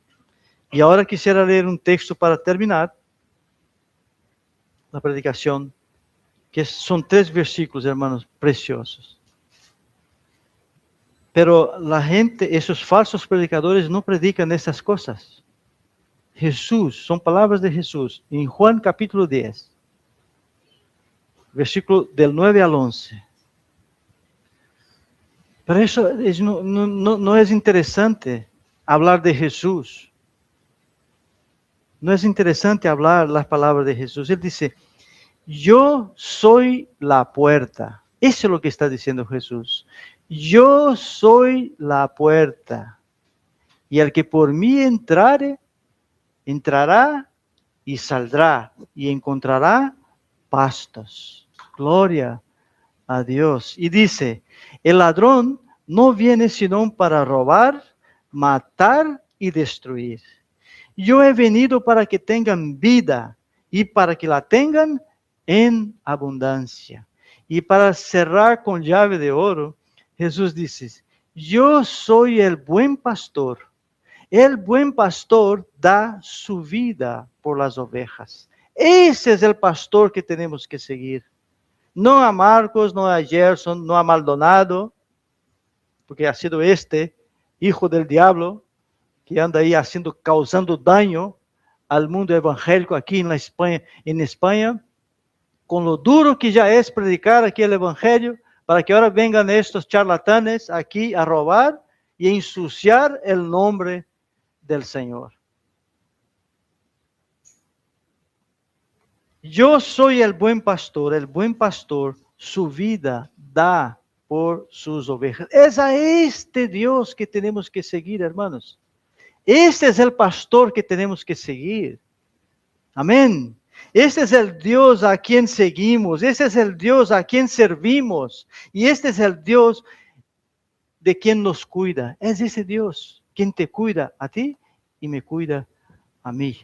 Y ahora quisiera leer un texto para terminar la predicación, que son 3 versículos, hermanos, preciosos. Pero la gente, esos falsos predicadores no predican estas cosas. Jesús, son palabras de Jesús, en Juan capítulo 10. Versículo del 9 al 11. Pero eso no es interesante hablar de Jesús. No es interesante hablar las palabras de Jesús. Él dice, yo soy la puerta. Eso es lo que está diciendo Jesús. Yo soy la puerta. Y el que por mí entrare, entrará y saldrá y encontrará pastos. Gloria a Dios. Y dice, el ladrón no viene sino para robar, matar y destruir. Yo he venido para que tengan vida y para que la tengan en abundancia. Y para cerrar con llave de oro, Jesús dice, yo soy el buen pastor. El buen pastor da su vida por las ovejas. Ese es el pastor que tenemos que seguir. No a Marcos, no a Gerson, no a Maldonado, porque ha sido este hijo del diablo que anda ahí causando daño al mundo evangélico aquí en España, con lo duro que ya es predicar aquí el evangelio, para que ahora vengan estos charlatanes aquí a robar y a ensuciar el nombre del Señor. Yo soy el buen pastor su vida da por sus ovejas. Es a este Dios que tenemos que seguir, hermanos. Este es el pastor que tenemos que seguir. Amén. Este es el Dios a quien seguimos. Este es el Dios a quien servimos. Y este es el Dios de quien nos cuida. Es ese Dios quien te cuida a ti y me cuida a mí.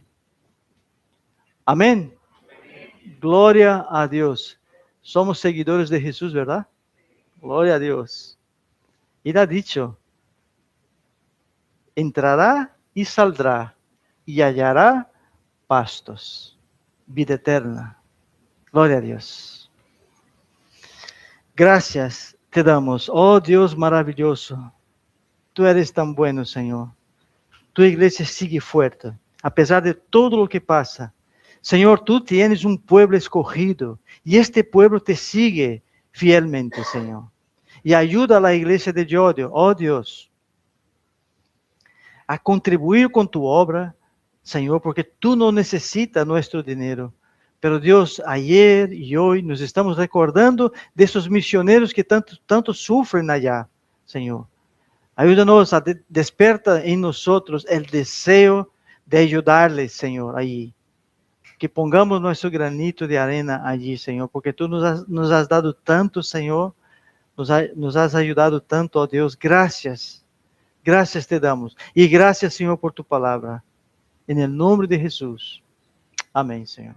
Amén. Gloria a Dios. Somos seguidores de Jesús, ¿verdad? Gloria a Dios. Y ha dicho, entrará y saldrá y hallará pastos. Vida eterna. Gloria a Dios. Gracias te damos, oh Dios maravilloso. Tú eres tan bueno, Señor. Tu iglesia sigue fuerte, a pesar de todo lo que pasa. Señor, tú tienes un pueblo escogido y este pueblo te sigue fielmente, Señor. Y ayuda a la iglesia de Llodio, oh Dios, a contribuir con tu obra, Señor, porque tú no necesitas nuestro dinero. Pero Dios, ayer y hoy nos estamos recordando de esos misioneros que tanto sufren allá, Señor. Ayúdanos a despertar en nosotros el deseo de ayudarles, Señor, allí. Que pongamos nuestro granito de arena allí, Señor, porque tú nos has dado tanto, Señor, nos has ayudado tanto, oh Dios. Gracias, gracias te damos. Y gracias, Señor, por tu palabra. En el nombre de Jesús. Amén, Señor.